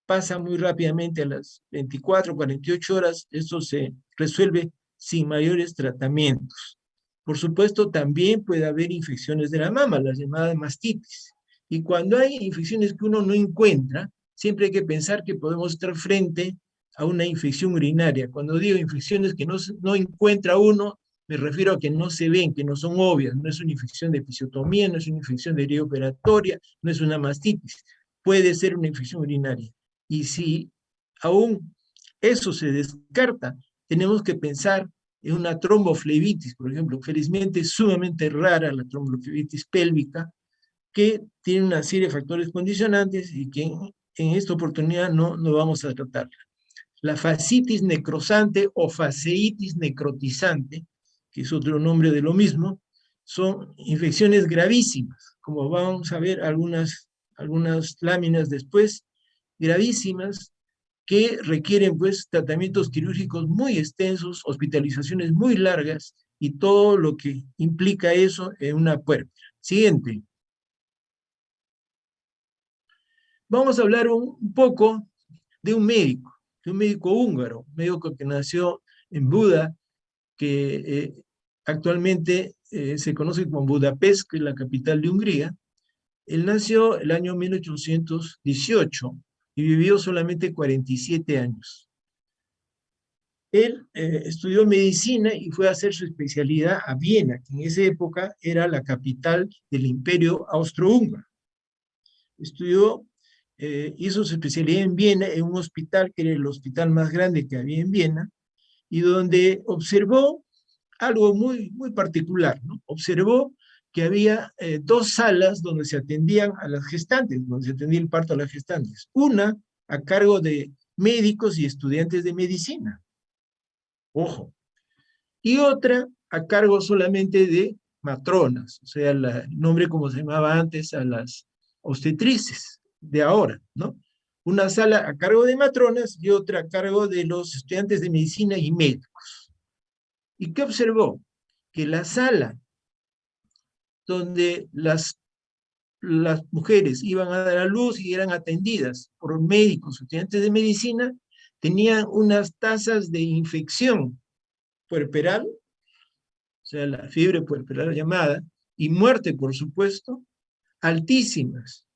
pasa muy rápidamente, a las 24, 48 horas, esto se resuelve sin mayores tratamientos. Por supuesto, también puede haber infecciones de la mama, las llamadas mastitis. Y cuando hay infecciones que uno no encuentra, siempre hay que pensar que podemos estar frente a una infección urinaria. Cuando digo infecciones que no encuentra uno, me refiero a que no se ven, que no son obvias. No es una infección de episiotomía, no es una infección de herida operatoria, no es una mastitis. Puede ser una infección urinaria. Y si aún eso se descarta, tenemos que pensar en una tromboflebitis, por ejemplo. Felizmente es sumamente rara la tromboflebitis pélvica, que tiene una serie de factores condicionantes y que en esta oportunidad no vamos a tratarla. La fascitis necrosante o fasciitis necrotizante, que es otro nombre de lo mismo, son infecciones gravísimas, como vamos a ver algunas láminas después, gravísimas, que requieren pues tratamientos quirúrgicos muy extensos, hospitalizaciones muy largas y todo lo que implica eso en una puerta. Siguiente. Vamos a hablar un poco de un médico húngaro, un médico que nació en Buda, que actualmente se conoce como Budapest, que es la capital de Hungría. Él nació el año 1818 y vivió solamente 47 años. Él estudió medicina y fue a hacer su especialidad a Viena, que en esa época era la capital del Imperio Austrohúngaro. Hizo su especialidad en Viena, en un hospital que era el hospital más grande que había en Viena, y donde observó algo muy, muy particular, ¿no? Observó que había dos salas donde se atendían a las gestantes, donde se atendía el parto a las gestantes. Una a cargo de médicos y estudiantes de medicina, ojo, y otra a cargo solamente de matronas, o sea, el nombre como se llamaba antes a las obstetrices de ahora, ¿no? Una sala a cargo de matronas y otra a cargo de los estudiantes de medicina y médicos. ¿Y qué observó? Que la sala donde las mujeres iban a dar a luz y eran atendidas por médicos, estudiantes de medicina, tenían unas tasas de infección puerperal, o sea, la fiebre puerperal llamada, y muerte, por supuesto, altísimas,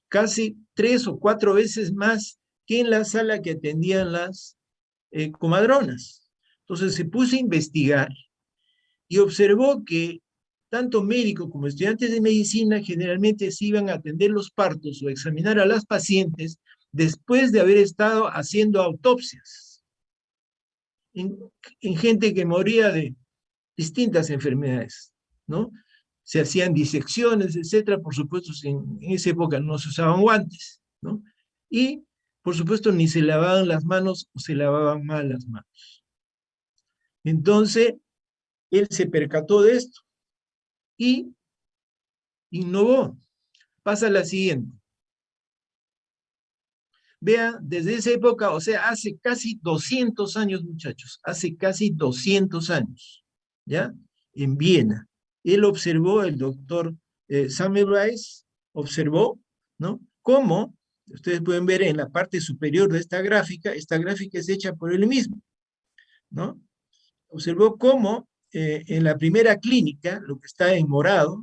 casi 3 o 4 veces más que en la sala que atendían las comadronas. Entonces se puso a investigar y observó que tanto médicos como estudiantes de medicina generalmente se iban a atender los partos o examinar a las pacientes después de haber estado haciendo autopsias en gente que moría de distintas enfermedades, ¿no? Se hacían disecciones, etcétera. Por supuesto, en esa época no se usaban guantes, ¿no? Y, por supuesto, ni se lavaban las manos o se lavaban mal las manos. Entonces, él se percató de esto y innovó. Pasa la siguiente. Vean, desde esa época, o sea, hace casi 200 años, muchachos, hace casi 200 años, ¿ya? En Viena. Él observó, el doctor Semmelweis observó, ¿no? Cómo, ustedes pueden ver en la parte superior de esta gráfica es hecha por él mismo, ¿no? Observó cómo en la primera clínica, lo que está en morado,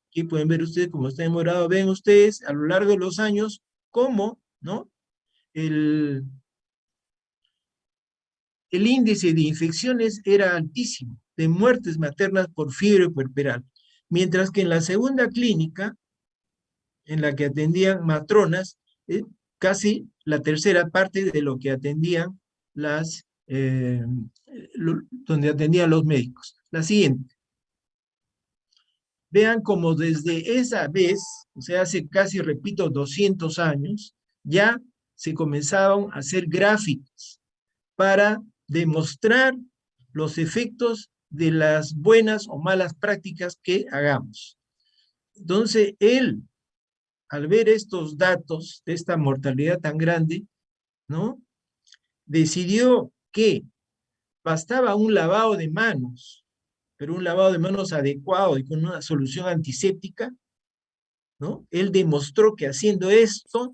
aquí pueden ver ustedes cómo está en morado, ven ustedes a lo largo de los años cómo, ¿no? El índice de infecciones era altísimo, de muertes maternas por fiebre puerperal, mientras que en la segunda clínica, en la que atendían matronas, casi la tercera parte de lo que atendían donde atendían los médicos. La siguiente. Vean cómo desde esa vez, o sea, hace casi, repito, 200 años, ya se comenzaron a hacer gráficos para demostrar los efectos de las buenas o malas prácticas que hagamos. Entonces, él, al ver estos datos de esta mortalidad tan grande, ¿no? Decidió que bastaba un lavado de manos, pero un lavado de manos adecuado y con una solución antiséptica, ¿no? Él demostró que haciendo esto,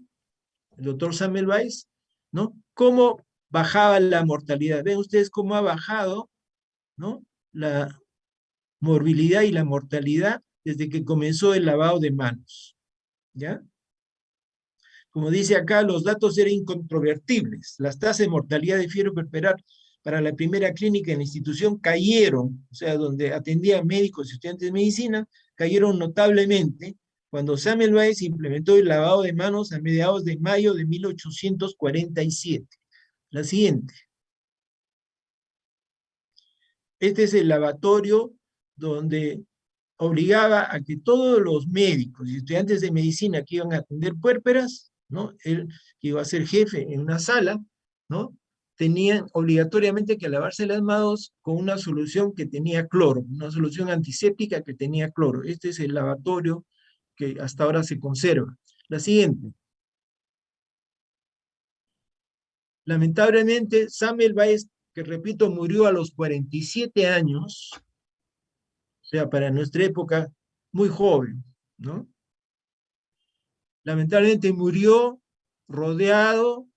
el doctor Semmelweis, ¿no? Cómo bajaba la mortalidad. Ven ustedes cómo ha bajado, ¿no?, la morbilidad y la mortalidad desde que comenzó el lavado de manos, ¿ya? Como dice acá, los datos eran incontrovertibles. Las tasas de mortalidad de fiebre puerperal para la primera clínica en la institución cayeron, o sea, donde atendían médicos y estudiantes de medicina, cayeron notablemente cuando Semmelweis implementó el lavado de manos a mediados de mayo de 1847. La siguiente. Este es el lavatorio donde obligaba a que todos los médicos y estudiantes de medicina que iban a atender puérperas, ¿no?, él que iba a ser jefe en una sala, ¿no?, tenían obligatoriamente que lavarse las manos con una solución que tenía cloro, una solución antiséptica que tenía cloro. Este es el lavatorio que hasta ahora se conserva. La siguiente. Lamentablemente, Semmelweis, que repito, murió a los 47 años, o sea, para nuestra época, muy joven, ¿no? Lamentablemente murió rodeado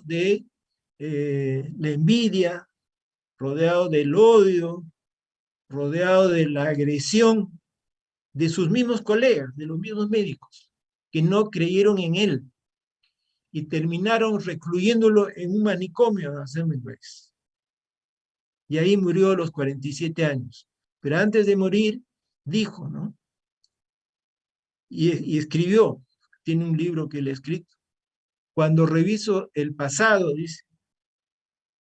de la envidia, rodeado del odio, rodeado de la agresión de sus mismos colegas, de los mismos médicos, que no creyeron en él y terminaron recluyéndolo en un manicomio a Semmelweis. Y ahí murió a los 47 años. Pero antes de morir, dijo, ¿no?, y escribió, tiene un libro que él ha escrito: cuando reviso el pasado, dice,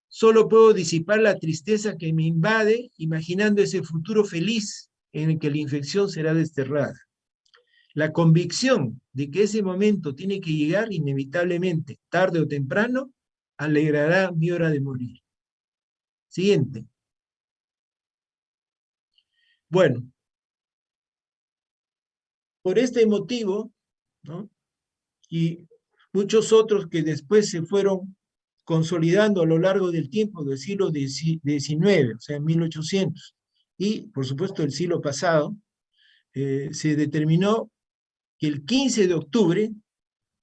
solo puedo disipar la tristeza que me invade imaginando ese futuro feliz en el que la infección será desterrada. La convicción de que ese momento tiene que llegar inevitablemente, tarde o temprano, alegrará mi hora de morir. Siguiente. Bueno, por este motivo, ¿no?, y muchos otros que después se fueron consolidando a lo largo del tiempo del siglo XIX, o sea, 1800, y por supuesto el siglo pasado, se determinó que el 15 de octubre,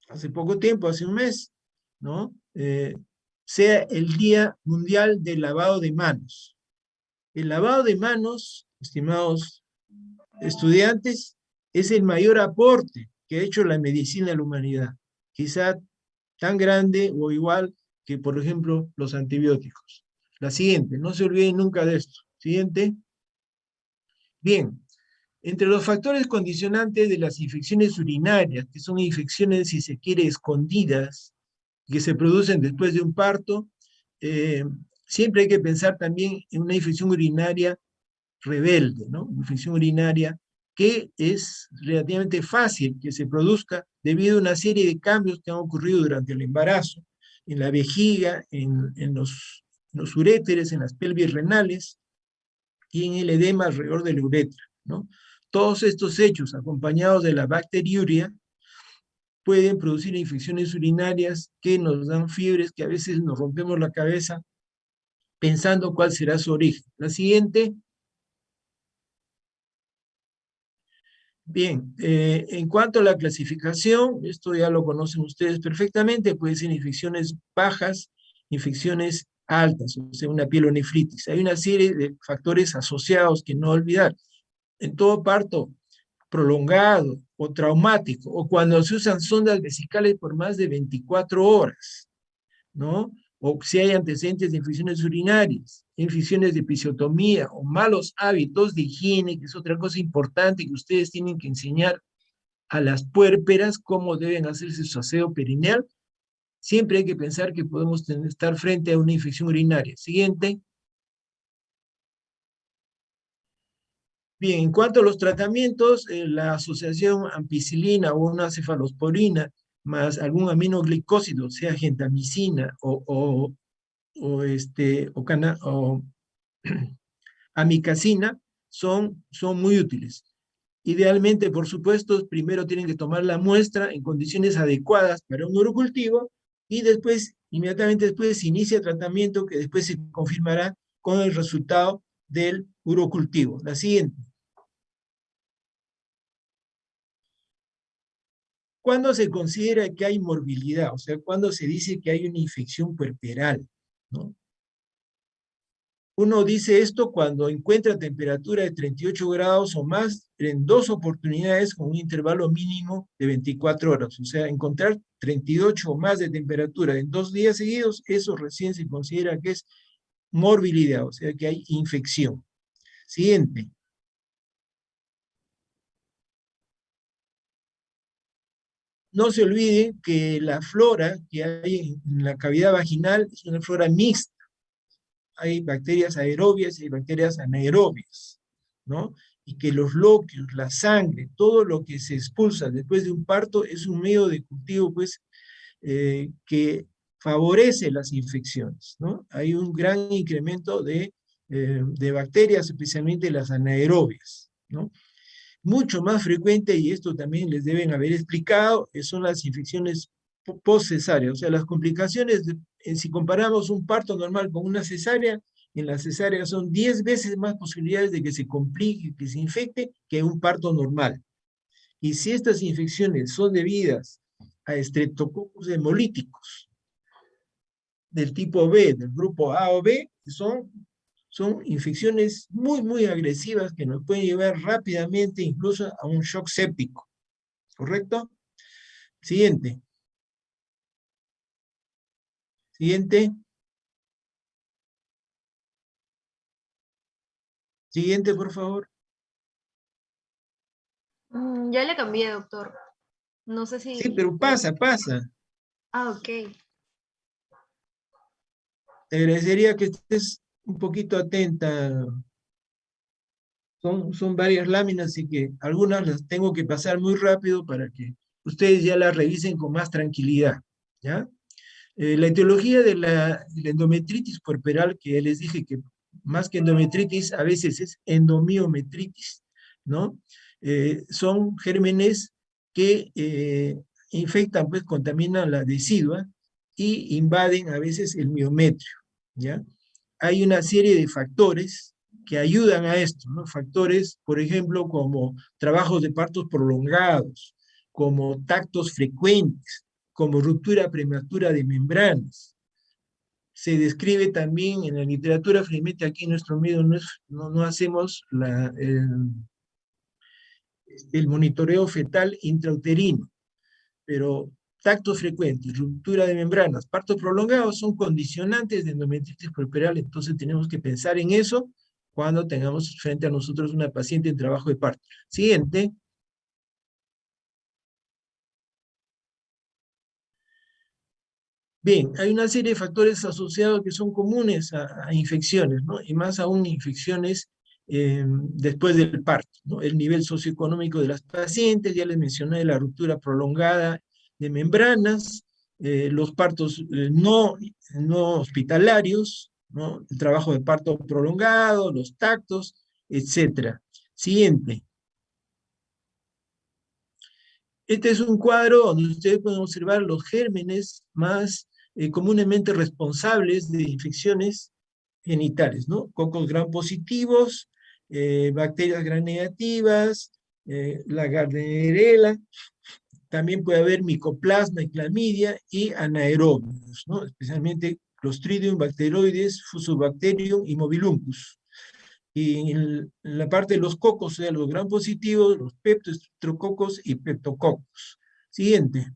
hace poco tiempo, hace un mes, ¿no?, sea el Día Mundial del Lavado de Manos. El lavado de manos, estimados estudiantes, es el mayor aporte que ha hecho la medicina a la humanidad. Quizá tan grande o igual que, por ejemplo, los antibióticos. La siguiente, no se olviden nunca de esto. Siguiente. Bien, entre los factores condicionantes de las infecciones urinarias, que son infecciones, si se quiere, escondidas, que se producen después de un parto, siempre hay que pensar también en una infección urinaria rebelde, ¿no? Una infección urinaria que es relativamente fácil que se produzca debido a una serie de cambios que han ocurrido durante el embarazo, en la vejiga, en los uréteres, en las pelvis renales y en el edema alrededor de la uretra, ¿no? Todos estos hechos, acompañados de la bacteriuria, pueden producir infecciones urinarias que nos dan fiebres, que a veces nos rompemos la cabeza pensando cuál será su origen. La siguiente. Bien, en cuanto a la clasificación, esto ya lo conocen ustedes perfectamente, pueden ser infecciones bajas, infecciones altas, o sea, una pielonefritis. Hay una serie de factores asociados que no olvidar. En todo parto prolongado o traumático, o cuando se usan sondas vesicales por más de 24 horas, ¿no? O si hay antecedentes de infecciones urinarias, infecciones de episiotomía o malos hábitos de higiene, que es otra cosa importante que ustedes tienen que enseñar a las puérperas cómo deben hacerse su aseo perineal. Siempre hay que pensar que podemos estar frente a una infección urinaria. Siguiente. Bien, en cuanto a los tratamientos, la asociación ampicilina o una cefalosporina más algún aminoglicósido, sea gentamicina o amicacina, son muy útiles. Idealmente, por supuesto, primero tienen que tomar la muestra en condiciones adecuadas para un urocultivo y después, inmediatamente después, se inicia tratamiento que después se confirmará con el resultado del urocultivo. La siguiente. ¿Cuándo se considera que hay morbilidad? O sea, ¿cuándo se dice que hay una infección puerperal? ¿No? Uno dice esto cuando encuentra temperatura de 38 grados o más en 2 oportunidades con un intervalo mínimo de 24 horas. O sea, encontrar 38 o más de temperatura en 2 días seguidos, eso recién se considera que es morbilidad, o sea que hay infección. Siguiente. No se olvide que la flora que hay en la cavidad vaginal es una flora mixta. Hay bacterias aerobias y hay bacterias anaerobias, ¿no? Y que los loquios, la sangre, todo lo que se expulsa después de un parto es un medio de cultivo, pues, que favorece las infecciones, ¿no? Hay un gran incremento de bacterias, especialmente las anaerobias, ¿no? Mucho más frecuente, y esto también les deben haber explicado, son las infecciones post-cesárea, o sea, las complicaciones, si comparamos un parto normal con una cesárea, en la cesárea son 10 veces más posibilidades de que se complique, que se infecte, que un parto normal. Y si estas infecciones son debidas a estreptococos hemolíticos del tipo B, del grupo A o B, son infecciones muy, muy agresivas que nos pueden llevar rápidamente incluso a un shock séptico. ¿Correcto? Siguiente. Siguiente. Siguiente, por favor. Ya le cambié, doctor. No sé si... Sí, pero pasa. Ah, ok. Te agradecería que estés un poquito atenta. Son varias láminas, así que algunas las tengo que pasar muy rápido para que ustedes ya las revisen con más tranquilidad, ¿ya? La etiología de la endometritis puerperal, que ya les dije que más que endometritis, a veces es endomiometritis, ¿no? Son gérmenes que infectan, pues contaminan la decidua y invaden a veces el miometrio, ¿ya? Hay una serie de factores que ayudan a esto, ¿no? Factores, por ejemplo, como trabajos de partos prolongados, como tactos frecuentes, como ruptura prematura de membranas. Se describe también en la literatura, felizmente aquí en nuestro medio no hacemos el monitoreo fetal intrauterino, pero tactos frecuentes, ruptura de membranas, partos prolongados son condicionantes de endometritis puerperal, entonces tenemos que pensar en eso cuando tengamos frente a nosotros una paciente en trabajo de parto. Siguiente. Bien, hay una serie de factores asociados que son comunes a infecciones, ¿no? Y más aún infecciones después del parto, ¿no? El nivel socioeconómico de las pacientes, ya les mencioné la ruptura prolongada de membranas, los partos no hospitalarios, ¿no? El trabajo de parto prolongado, los tactos, etc. Siguiente. Este es un cuadro donde ustedes pueden observar los gérmenes más comúnmente responsables de infecciones genitales, ¿no? Cocos gram positivos, bacterias gram negativas, la Gardnerella, también puede haber micoplasma y clamidia y anaerobios, ¿no? Especialmente Clostridium, Bacteroides, Fusobacterium y Mobiluncus. Y en la parte de los cocos, o sea, los gram positivos, los peptoestreptococos y peptococos. Siguiente.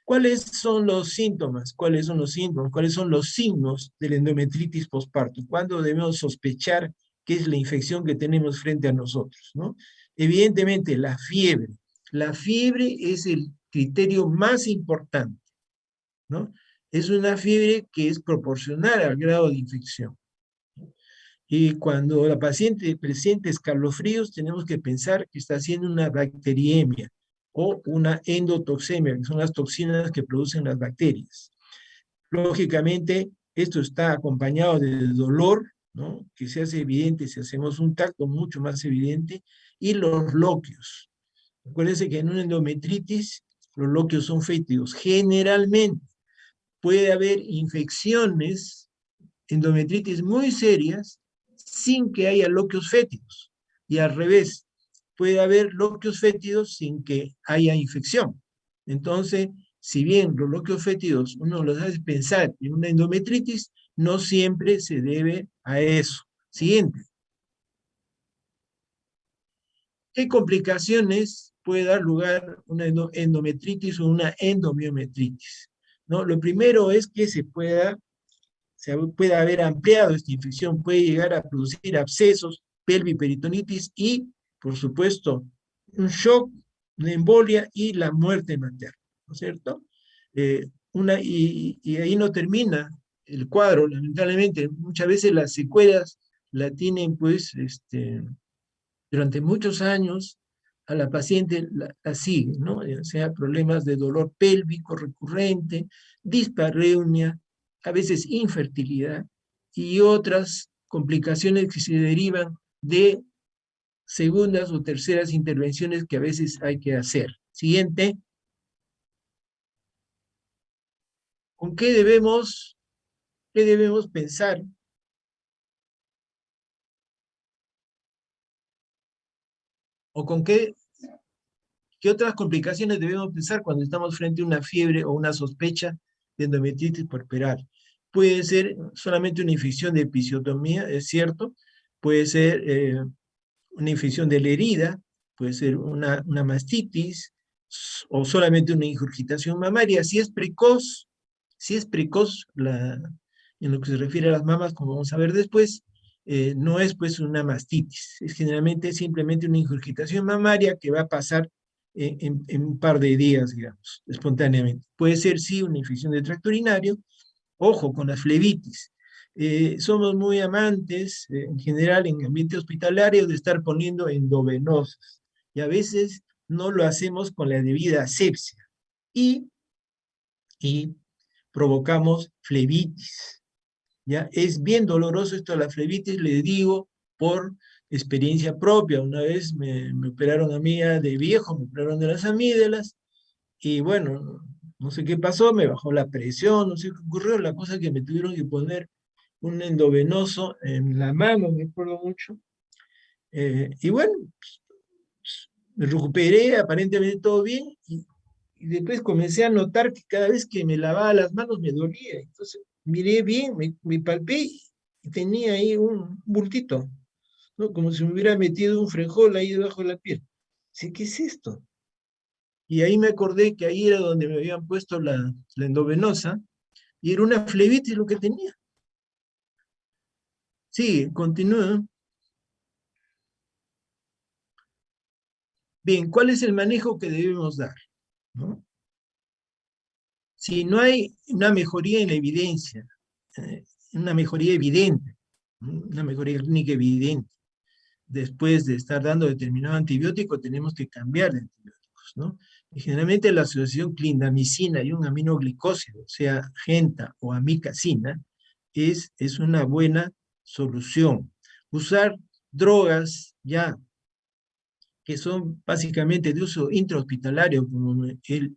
¿Cuáles son los síntomas? ¿Cuáles son los síntomas? ¿Cuáles son los signos de la endometritis postparto? ¿Cuándo debemos sospechar que es la infección que tenemos frente a nosotros, ¿no? Evidentemente, la fiebre. La fiebre es el criterio más importante, ¿no? Es una fiebre que es proporcional al grado de infección. Y cuando la paciente presenta escalofríos, tenemos que pensar que está haciendo una bacteriemia o una endotoxemia, que son las toxinas que producen las bacterias. Lógicamente, esto está acompañado de dolor, ¿no? Que se hace evidente si hacemos un tacto, mucho más evidente, y los loquios. Acuérdense que en una endometritis los loquios son fétidos. Generalmente puede haber infecciones, endometritis muy serias, sin que haya loquios fétidos. Y al revés, puede haber loquios fétidos sin que haya infección. Entonces, si bien los loquios fétidos uno los hace pensar en una endometritis, no siempre se debe a eso. Siguiente. ¿Qué complicaciones puede dar lugar una endometritis o una endomiometritis? ¿No? Lo primero es que se pueda haber ampliado esta infección, puede llegar a producir abscesos, pelviperitonitis y, por supuesto, un shock, una embolia y la muerte materna, ¿no es cierto? Y ahí no termina el cuadro, lamentablemente. Muchas veces las secuelas la tienen, pues, durante muchos años, a la paciente la sigue, ¿no? O sea, problemas de dolor pélvico recurrente, dispareunia, a veces infertilidad, y otras complicaciones que se derivan de segundas o terceras intervenciones que a veces hay que hacer. Siguiente. ¿Con qué debemos pensar? ¿O con qué otras complicaciones debemos pensar cuando estamos frente a una fiebre o una sospecha de endometritis puerperal? Puede ser solamente una infección de episiotomía, es cierto, puede ser una infección de la herida, puede ser una mastitis, o solamente una ingurgitación mamaria. Si es precoz en lo que se refiere a las mamas, como vamos a ver después, no es pues una mastitis, es generalmente simplemente una ingurgitación mamaria que va a pasar en un par de días, digamos, espontáneamente. Puede ser, sí, una infección de tracto urinario. Ojo con la flebitis. Somos muy amantes, en general, en ambiente hospitalario, de estar poniendo endovenosas. Y a veces no lo hacemos con la debida asepsia. Y provocamos flebitis. ¿Ya? Es bien doloroso esto de la flebitis, le digo, por experiencia propia. Una vez me operaron a mí de viejo, me operaron de las amígdalas, y bueno, no sé qué pasó, me bajó la presión, no sé qué ocurrió, la cosa es que me tuvieron que poner un endovenoso en la mano, me acuerdo mucho, y bueno, me recuperé, aparentemente todo bien, y después comencé a notar que cada vez que me lavaba las manos me dolía. Entonces miré bien, me palpé y tenía ahí un bultito, ¿no? Como si me hubiera metido un frijol ahí debajo de la piel. Dice, ¿qué es esto? Y ahí me acordé que ahí era donde me habían puesto la endovenosa, y era una flebitis lo que tenía. Sí, continúa. Bien, ¿cuál es el manejo que debemos dar? ¿No? Si no hay una mejoría en la evidencia, una mejoría evidente, una mejoría clínica evidente, después de estar dando determinado antibiótico, tenemos que cambiar de antibióticos, ¿no? Y generalmente la asociación clindamicina y un aminoglicósido, sea genta o amicacina, es una buena solución. Usar drogas ya que son básicamente de uso intrahospitalario, como el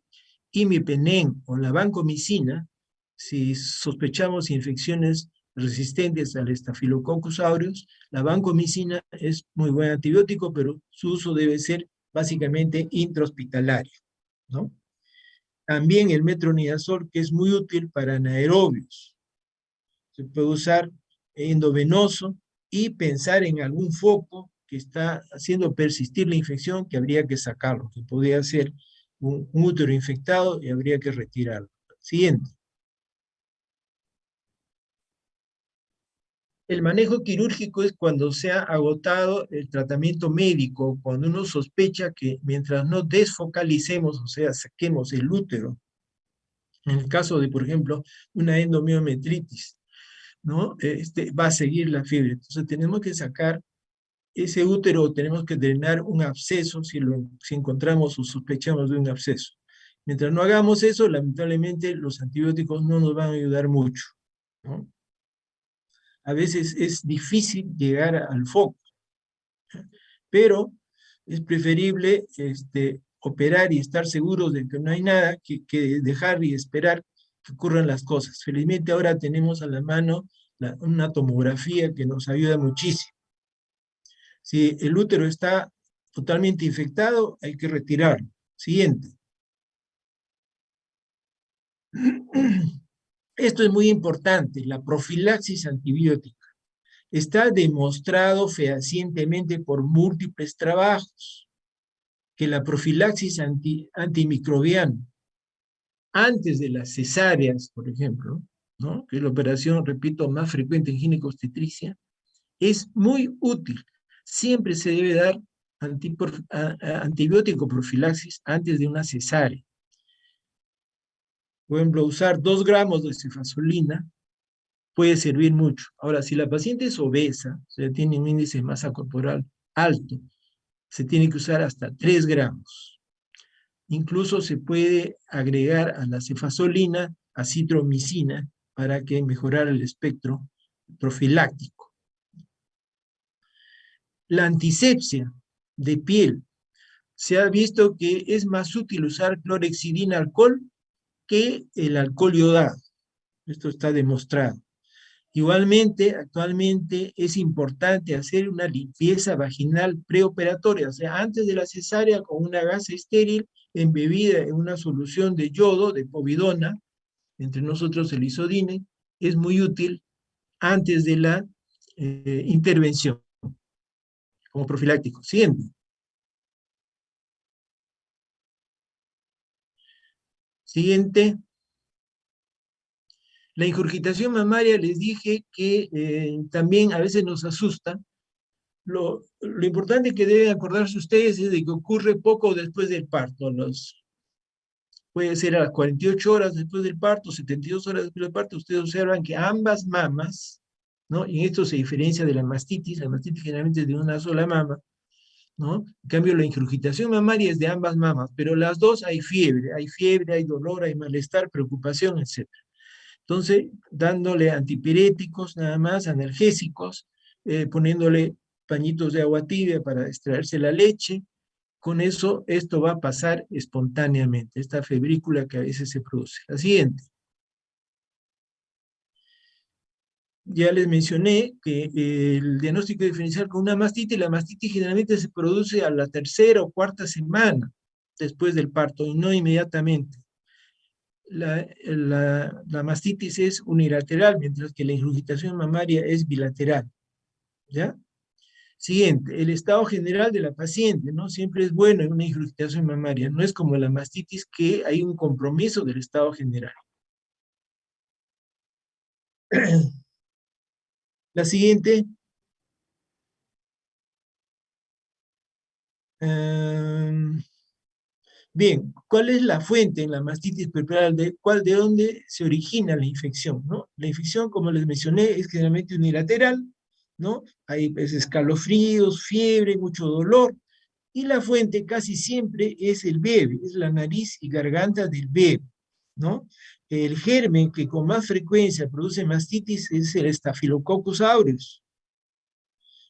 imipenem o la vancomicina, si sospechamos infecciones resistentes al Staphylococcus aureus, la vancomicina es muy buen antibiótico, pero su uso debe ser básicamente intrahospitalario, ¿no? También el metronidazol, que es muy útil para anaerobios. Se puede usar endovenoso y pensar en algún foco que está haciendo persistir la infección, que habría que sacarlo, que podría ser un útero infectado y habría que retirarlo. Siguiente. El manejo quirúrgico es cuando se ha agotado el tratamiento médico, cuando uno sospecha que mientras no desfocalicemos, o sea, saquemos el útero, en el caso de, por ejemplo, una endomiometritis, ¿no? Va a seguir la fiebre. Entonces tenemos que sacar ese útero, tenemos que drenar un absceso si encontramos o sospechamos de un absceso. Mientras no hagamos eso, lamentablemente los antibióticos no nos van a ayudar mucho, ¿no? A veces es difícil llegar al foco, pero es preferible operar y estar seguros de que no hay nada que dejar y esperar que ocurran las cosas. Felizmente ahora tenemos a la mano una tomografía que nos ayuda muchísimo. Si el útero está totalmente infectado, hay que retirarlo. Siguiente. Esto es muy importante, la profilaxis antibiótica. Está demostrado fehacientemente por múltiples trabajos que la profilaxis antimicrobiana, antes de las cesáreas, por ejemplo, ¿no?, que es la operación, repito, más frecuente en ginecobstetricia, es muy útil. Siempre se debe dar antibiótico profilaxis antes de una cesárea. Por ejemplo, usar 2 gramos de cefazolina puede servir mucho. Ahora, si la paciente es obesa, o sea, tiene un índice de masa corporal alto, se tiene que usar hasta 3 gramos. Incluso se puede agregar a la cefazolina acitromicina para que mejorar el espectro profiláctico. La antisepsia de piel. Se ha visto que es más útil usar clorhexidina alcohol que el alcohol yodado. Esto está demostrado. Igualmente, actualmente es importante hacer una limpieza vaginal preoperatoria, o sea, antes de la cesárea con una gasa estéril embebida en una solución de yodo, de povidona, entre nosotros el isodine, es muy útil antes de la intervención, como profiláctico. Siguiente. Siguiente. La ingurgitación mamaria, les dije que también a veces nos asusta. Lo importante que deben acordarse ustedes es de que ocurre poco después del parto. Puede ser a las 48 horas después del parto, 72 horas después del parto. Ustedes observan que ambas mamas, ¿no? Y esto se diferencia de la mastitis generalmente es de una sola mama, ¿no? En cambio, la ingurgitación mamaria es de ambas mamas, pero las dos hay fiebre, hay dolor, hay malestar, preocupación, etc. Entonces, dándole antipiréticos nada más, analgésicos, poniéndole pañitos de agua tibia para extraerse la leche, con eso esto va a pasar espontáneamente, esta febrícula que a veces se produce. La siguiente. Ya les mencioné que el diagnóstico diferencial con una mastitis, la mastitis generalmente se produce a la 3ª o 4ª semana después del parto y no inmediatamente. La mastitis es unilateral, mientras que la ingurgitación mamaria es bilateral. ¿Ya? Siguiente, el estado general de la paciente, ¿no? Siempre es bueno en una ingurgitación mamaria, no es como la mastitis que hay un compromiso del estado general. La siguiente. Bien, ¿cuál es la fuente en la mastitis puerperal? ¿De dónde se origina la infección, ¿no? La infección, como les mencioné, es generalmente unilateral, ¿no? Hay pues, escalofríos, fiebre, mucho dolor, y la fuente casi siempre es el bebé, es la nariz y garganta del bebé, ¿no? El germen que con más frecuencia produce mastitis es el Staphylococcus aureus.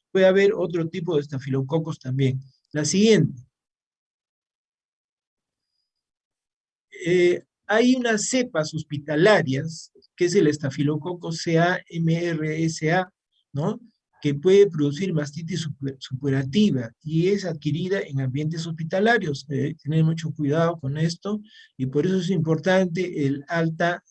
Puede haber otro tipo de estafilococos también. La siguiente. Hay unas cepas hospitalarias, que es el estafilococcus CA-MRSA, ¿no?, que puede producir mastitis supurativa y es adquirida en ambientes hospitalarios. Tener mucho cuidado con esto y por eso es importante el alta,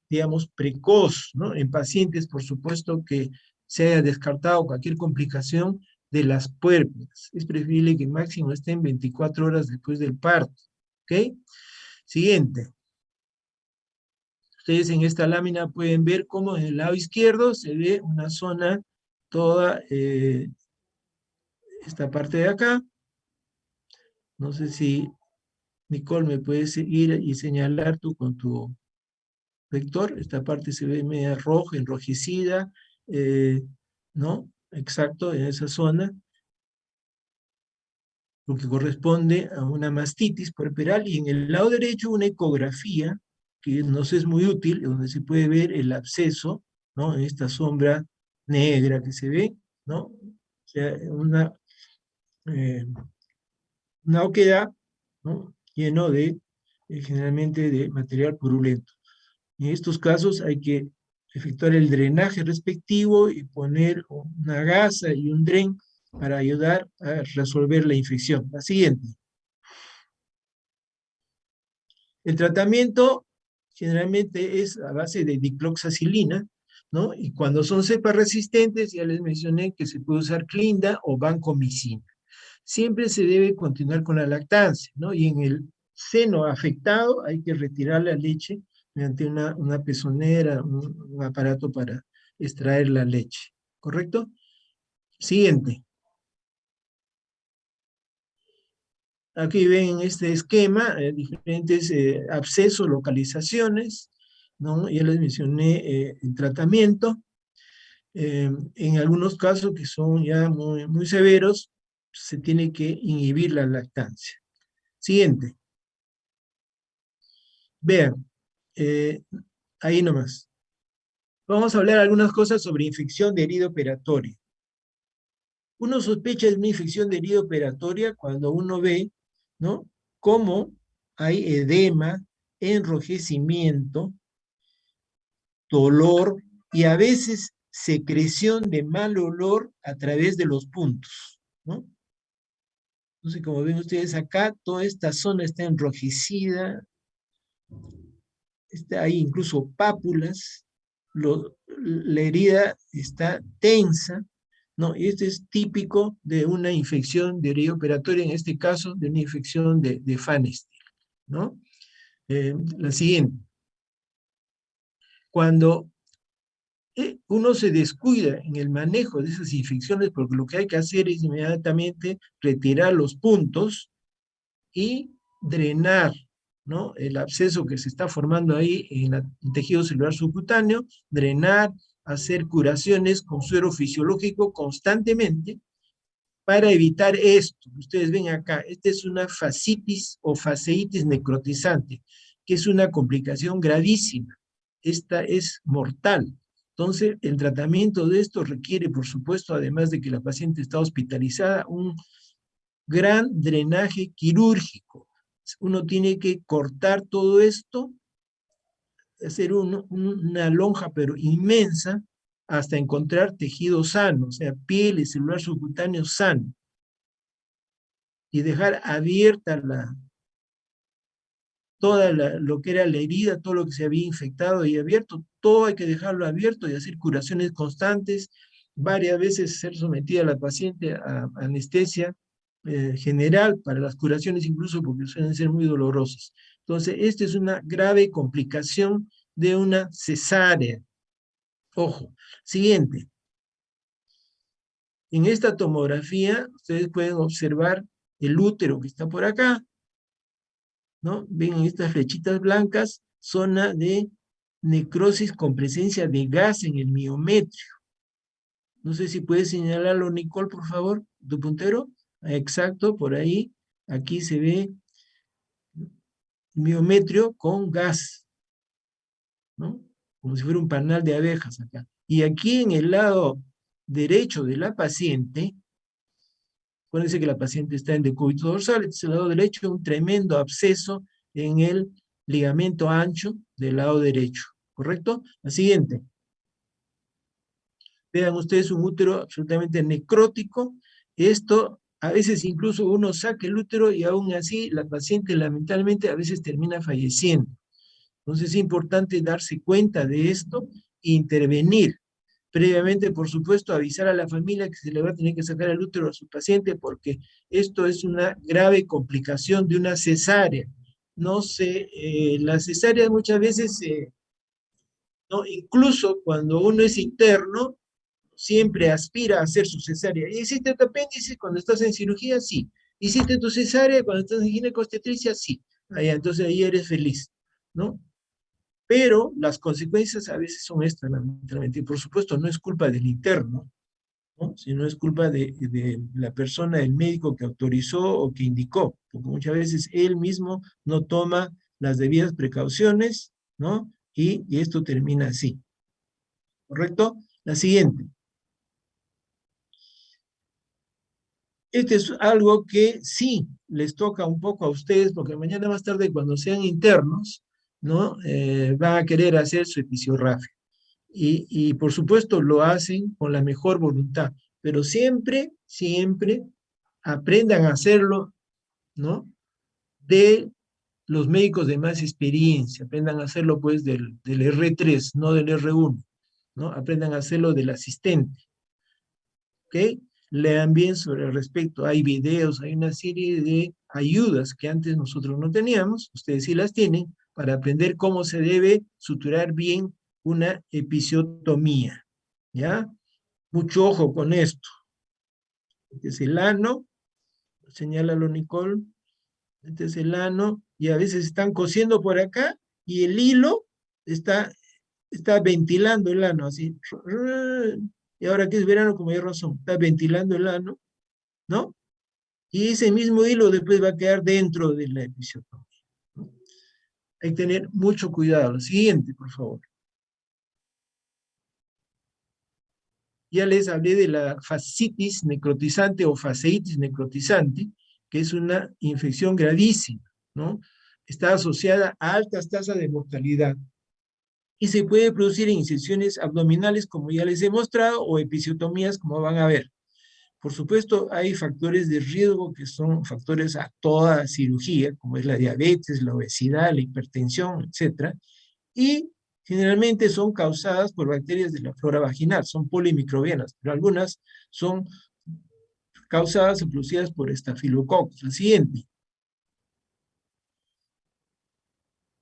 digamos, precoz, ¿no?, en pacientes, por supuesto, que se haya descartado cualquier complicación de las puérperas. Es preferible que máximo estén 24 horas después del parto, ¿ok? Siguiente. Ustedes en esta lámina pueden ver cómo en el lado izquierdo se ve una zona, toda esta parte de acá. No sé si, Nicole, me puedes ir y señalar tú con tu vector. Esta parte se ve media roja, enrojecida, ¿no? Exacto, en esa zona. Lo que corresponde a una mastitis puerperal. Y en el lado derecho una ecografía que nos es muy útil, donde se puede ver el absceso, ¿no?, en esta sombra negra que se ve, ¿no? O sea, una oquedad, ¿no?, lleno de, generalmente de material purulento. En estos casos hay que efectuar el drenaje respectivo y poner una gasa y un dren para ayudar a resolver la infección. La siguiente. El tratamiento generalmente es a base de dicloxacilina, ¿no? Y cuando son cepas resistentes, ya les mencioné que se puede usar Clinda o vancomicina. Siempre se debe continuar con la lactancia, ¿no? Y en el seno afectado hay que retirar la leche mediante una pezonera, un aparato para extraer la leche, ¿correcto? Siguiente. Aquí ven este esquema, diferentes abscesos, localizaciones, ¿no? Ya les mencioné el tratamiento. En algunos casos que son ya muy severos, se tiene que inhibir la lactancia. Siguiente. Vean, ahí nomás. Vamos a hablar algunas cosas sobre infección de herida operatoria. Uno sospecha de una infección de herida operatoria cuando uno ve, ¿no?, cómo hay edema, enrojecimiento, dolor y a veces secreción de mal olor a través de los puntos, ¿no? Entonces, como ven ustedes acá, toda esta zona está enrojecida, hay incluso pápulas, la herida está tensa, ¿no? Y esto es típico de una infección de herida operatoria, en este caso de una infección de Pfannenstiel, ¿no? La siguiente. Cuando uno se descuida en el manejo de esas infecciones, porque lo que hay que hacer es inmediatamente retirar los puntos y drenar, ¿no?, el absceso que se está formando ahí en el tejido celular subcutáneo, drenar, hacer curaciones con suero fisiológico constantemente para evitar esto. Ustedes ven acá, esta es una fascitis o fasciitis necrotizante, que es una complicación gravísima. Esta es mortal. Entonces, el tratamiento de esto requiere, por supuesto, además de que la paciente está hospitalizada, un gran drenaje quirúrgico. Uno tiene que cortar todo esto, hacer una lonja pero inmensa, hasta encontrar tejido sano, o sea, piel y celular subcutáneo sano. Y dejar abierta lo que era la herida, todo lo que se había infectado y abierto, todo hay que dejarlo abierto y hacer curaciones constantes, varias veces ser sometida a la paciente a anestesia general para las curaciones, incluso porque suelen ser muy dolorosas. Entonces, esta es una grave complicación de una cesárea. Ojo. Siguiente. En esta tomografía, ustedes pueden observar el útero que está por acá, ¿no? Ven estas flechitas blancas, zona de necrosis con presencia de gas en el miometrio. No sé si puedes señalarlo, Nicole, por favor, tu puntero. Exacto, por ahí. Aquí se ve miometrio con gas, ¿no? Como si fuera un panal de abejas acá. Y aquí en el lado derecho de la paciente, acuérdense que la paciente está en decúbito dorsal, este es el lado derecho, un tremendo absceso en el ligamento ancho del lado derecho, ¿correcto? La siguiente. Vean ustedes un útero absolutamente necrótico. Esto, a veces incluso uno saca el útero y aún así la paciente lamentablemente a veces termina falleciendo. Entonces es importante darse cuenta de esto e intervenir. Previamente, por supuesto, avisar a la familia que se le va a tener que sacar el útero a su paciente porque esto es una grave complicación de una cesárea. No sé, las cesáreas muchas veces, no, incluso cuando uno es interno, siempre aspira a hacer su cesárea. ¿Y hiciste tu apéndice cuando estás en cirugía? Sí. ¿Hiciste tu cesárea cuando estás en ginecobstetricia? Sí. Entonces ahí eres feliz, ¿no? Pero las consecuencias a veces son estas, lamentablemente. Y por supuesto no es culpa del interno, ¿no?, sino es culpa de la persona, del médico que autorizó o que indicó, porque muchas veces él mismo no toma las debidas precauciones, ¿no? Y esto termina así. ¿Correcto? La siguiente. Este es algo que sí les toca un poco a ustedes, porque mañana más tarde cuando sean internos, ¿no?, van a querer hacer su episiografía. Y por supuesto lo hacen con la mejor voluntad, pero siempre, siempre aprendan a hacerlo, ¿no? De los médicos de más experiencia, aprendan a hacerlo pues del R3, no del R1, ¿no? Aprendan a hacerlo del asistente, ¿ok? Lean bien sobre el respecto, hay videos, hay una serie de ayudas que antes nosotros no teníamos, ustedes sí las tienen, para aprender cómo se debe suturar bien una episiotomía, ¿ya? Mucho ojo con esto. Este es el ano, señálalo Nicole, este es el ano, y a veces están cosiendo por acá, y el hilo está ventilando el ano, así, y ahora que es verano, como hay razón, está ventilando el ano, ¿no? Y ese mismo hilo después va a quedar dentro de la episiotomía, ¿no? Hay que tener mucho cuidado. Lo siguiente, por favor. Ya les hablé de la fascitis necrotizante o fasciitis necrotizante, que es una infección gravísima, ¿no? Está asociada a altas tasas de mortalidad y se puede producir en incisiones abdominales, como ya les he mostrado, o episiotomías, como van a ver. Por supuesto, hay factores de riesgo que son factores a toda cirugía, como es la diabetes, la obesidad, la hipertensión, etc. Y generalmente son causadas por bacterias de la flora vaginal, son polimicrobianas, pero algunas son causadas o producidas por estafilococos. El siguiente.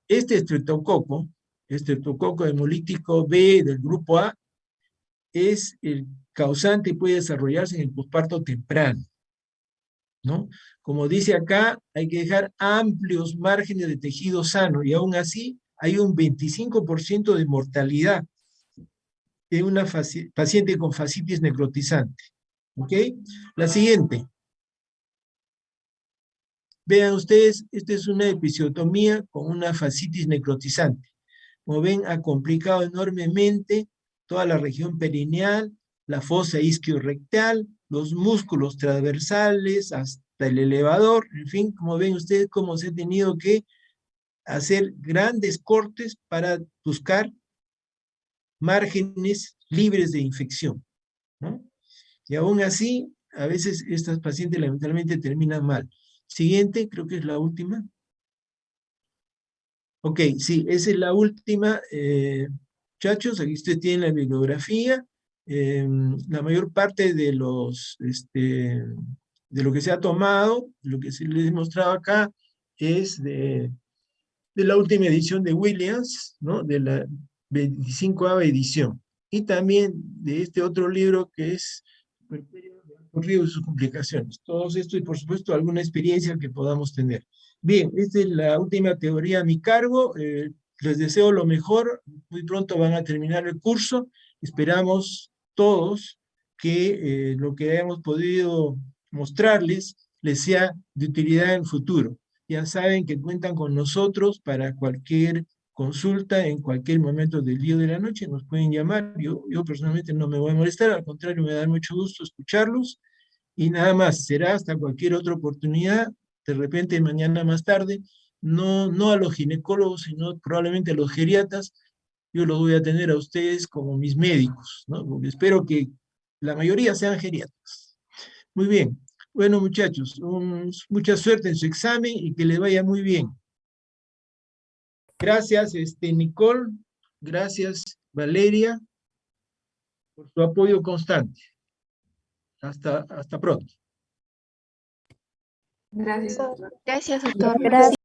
Este estreptococo hemolítico B del grupo A, es el causante y puede desarrollarse en el posparto temprano, ¿no? Como dice acá, hay que dejar amplios márgenes de tejido sano y aún así hay un 25% de mortalidad de una paciente con fascitis necrotizante. ¿Ok? La siguiente. Vean ustedes, esta es una episiotomía con una fascitis necrotizante. Como ven, ha complicado enormemente toda la región perineal, la fosa isquiorectal, los músculos transversales, hasta el elevador, en fin, como ven ustedes, cómo se ha tenido que hacer grandes cortes para buscar márgenes libres de infección, ¿no? Y aún así, a veces estas pacientes lamentablemente terminan mal. Siguiente, creo que es la última. Ok, sí, esa es la última. Muchachos, aquí ustedes tienen la bibliografía. La mayor parte de lo que se ha tomado, lo que se les he mostrado acá, es de la última edición de Williams, ¿no? De la 25ª edición. Y también de este otro libro que es Río y sus complicaciones. Todos esto y por supuesto alguna experiencia que podamos tener. Bien, esta es la última teoría a mi cargo. Les deseo lo mejor. Muy pronto van a terminar el curso. Esperamos todos que lo que hayamos podido mostrarles les sea de utilidad en el futuro. Ya saben que cuentan con nosotros para cualquier consulta en cualquier momento del día o de la noche. Nos pueden llamar. Yo personalmente no me voy a molestar. Al contrario, me da mucho gusto escucharlos. Y nada más, será hasta cualquier otra oportunidad, de repente mañana más tarde, no a los ginecólogos, sino probablemente a los geriatras. Yo los voy a tener a ustedes como mis médicos, ¿no? Porque espero que la mayoría sean geriatras. Muy bien. Bueno, muchachos, mucha suerte en su examen y que les vaya muy bien. Gracias, Nicole. Gracias, Valeria, por su apoyo constante. Hasta pronto. Gracias. Gracias, doctor. Gracias.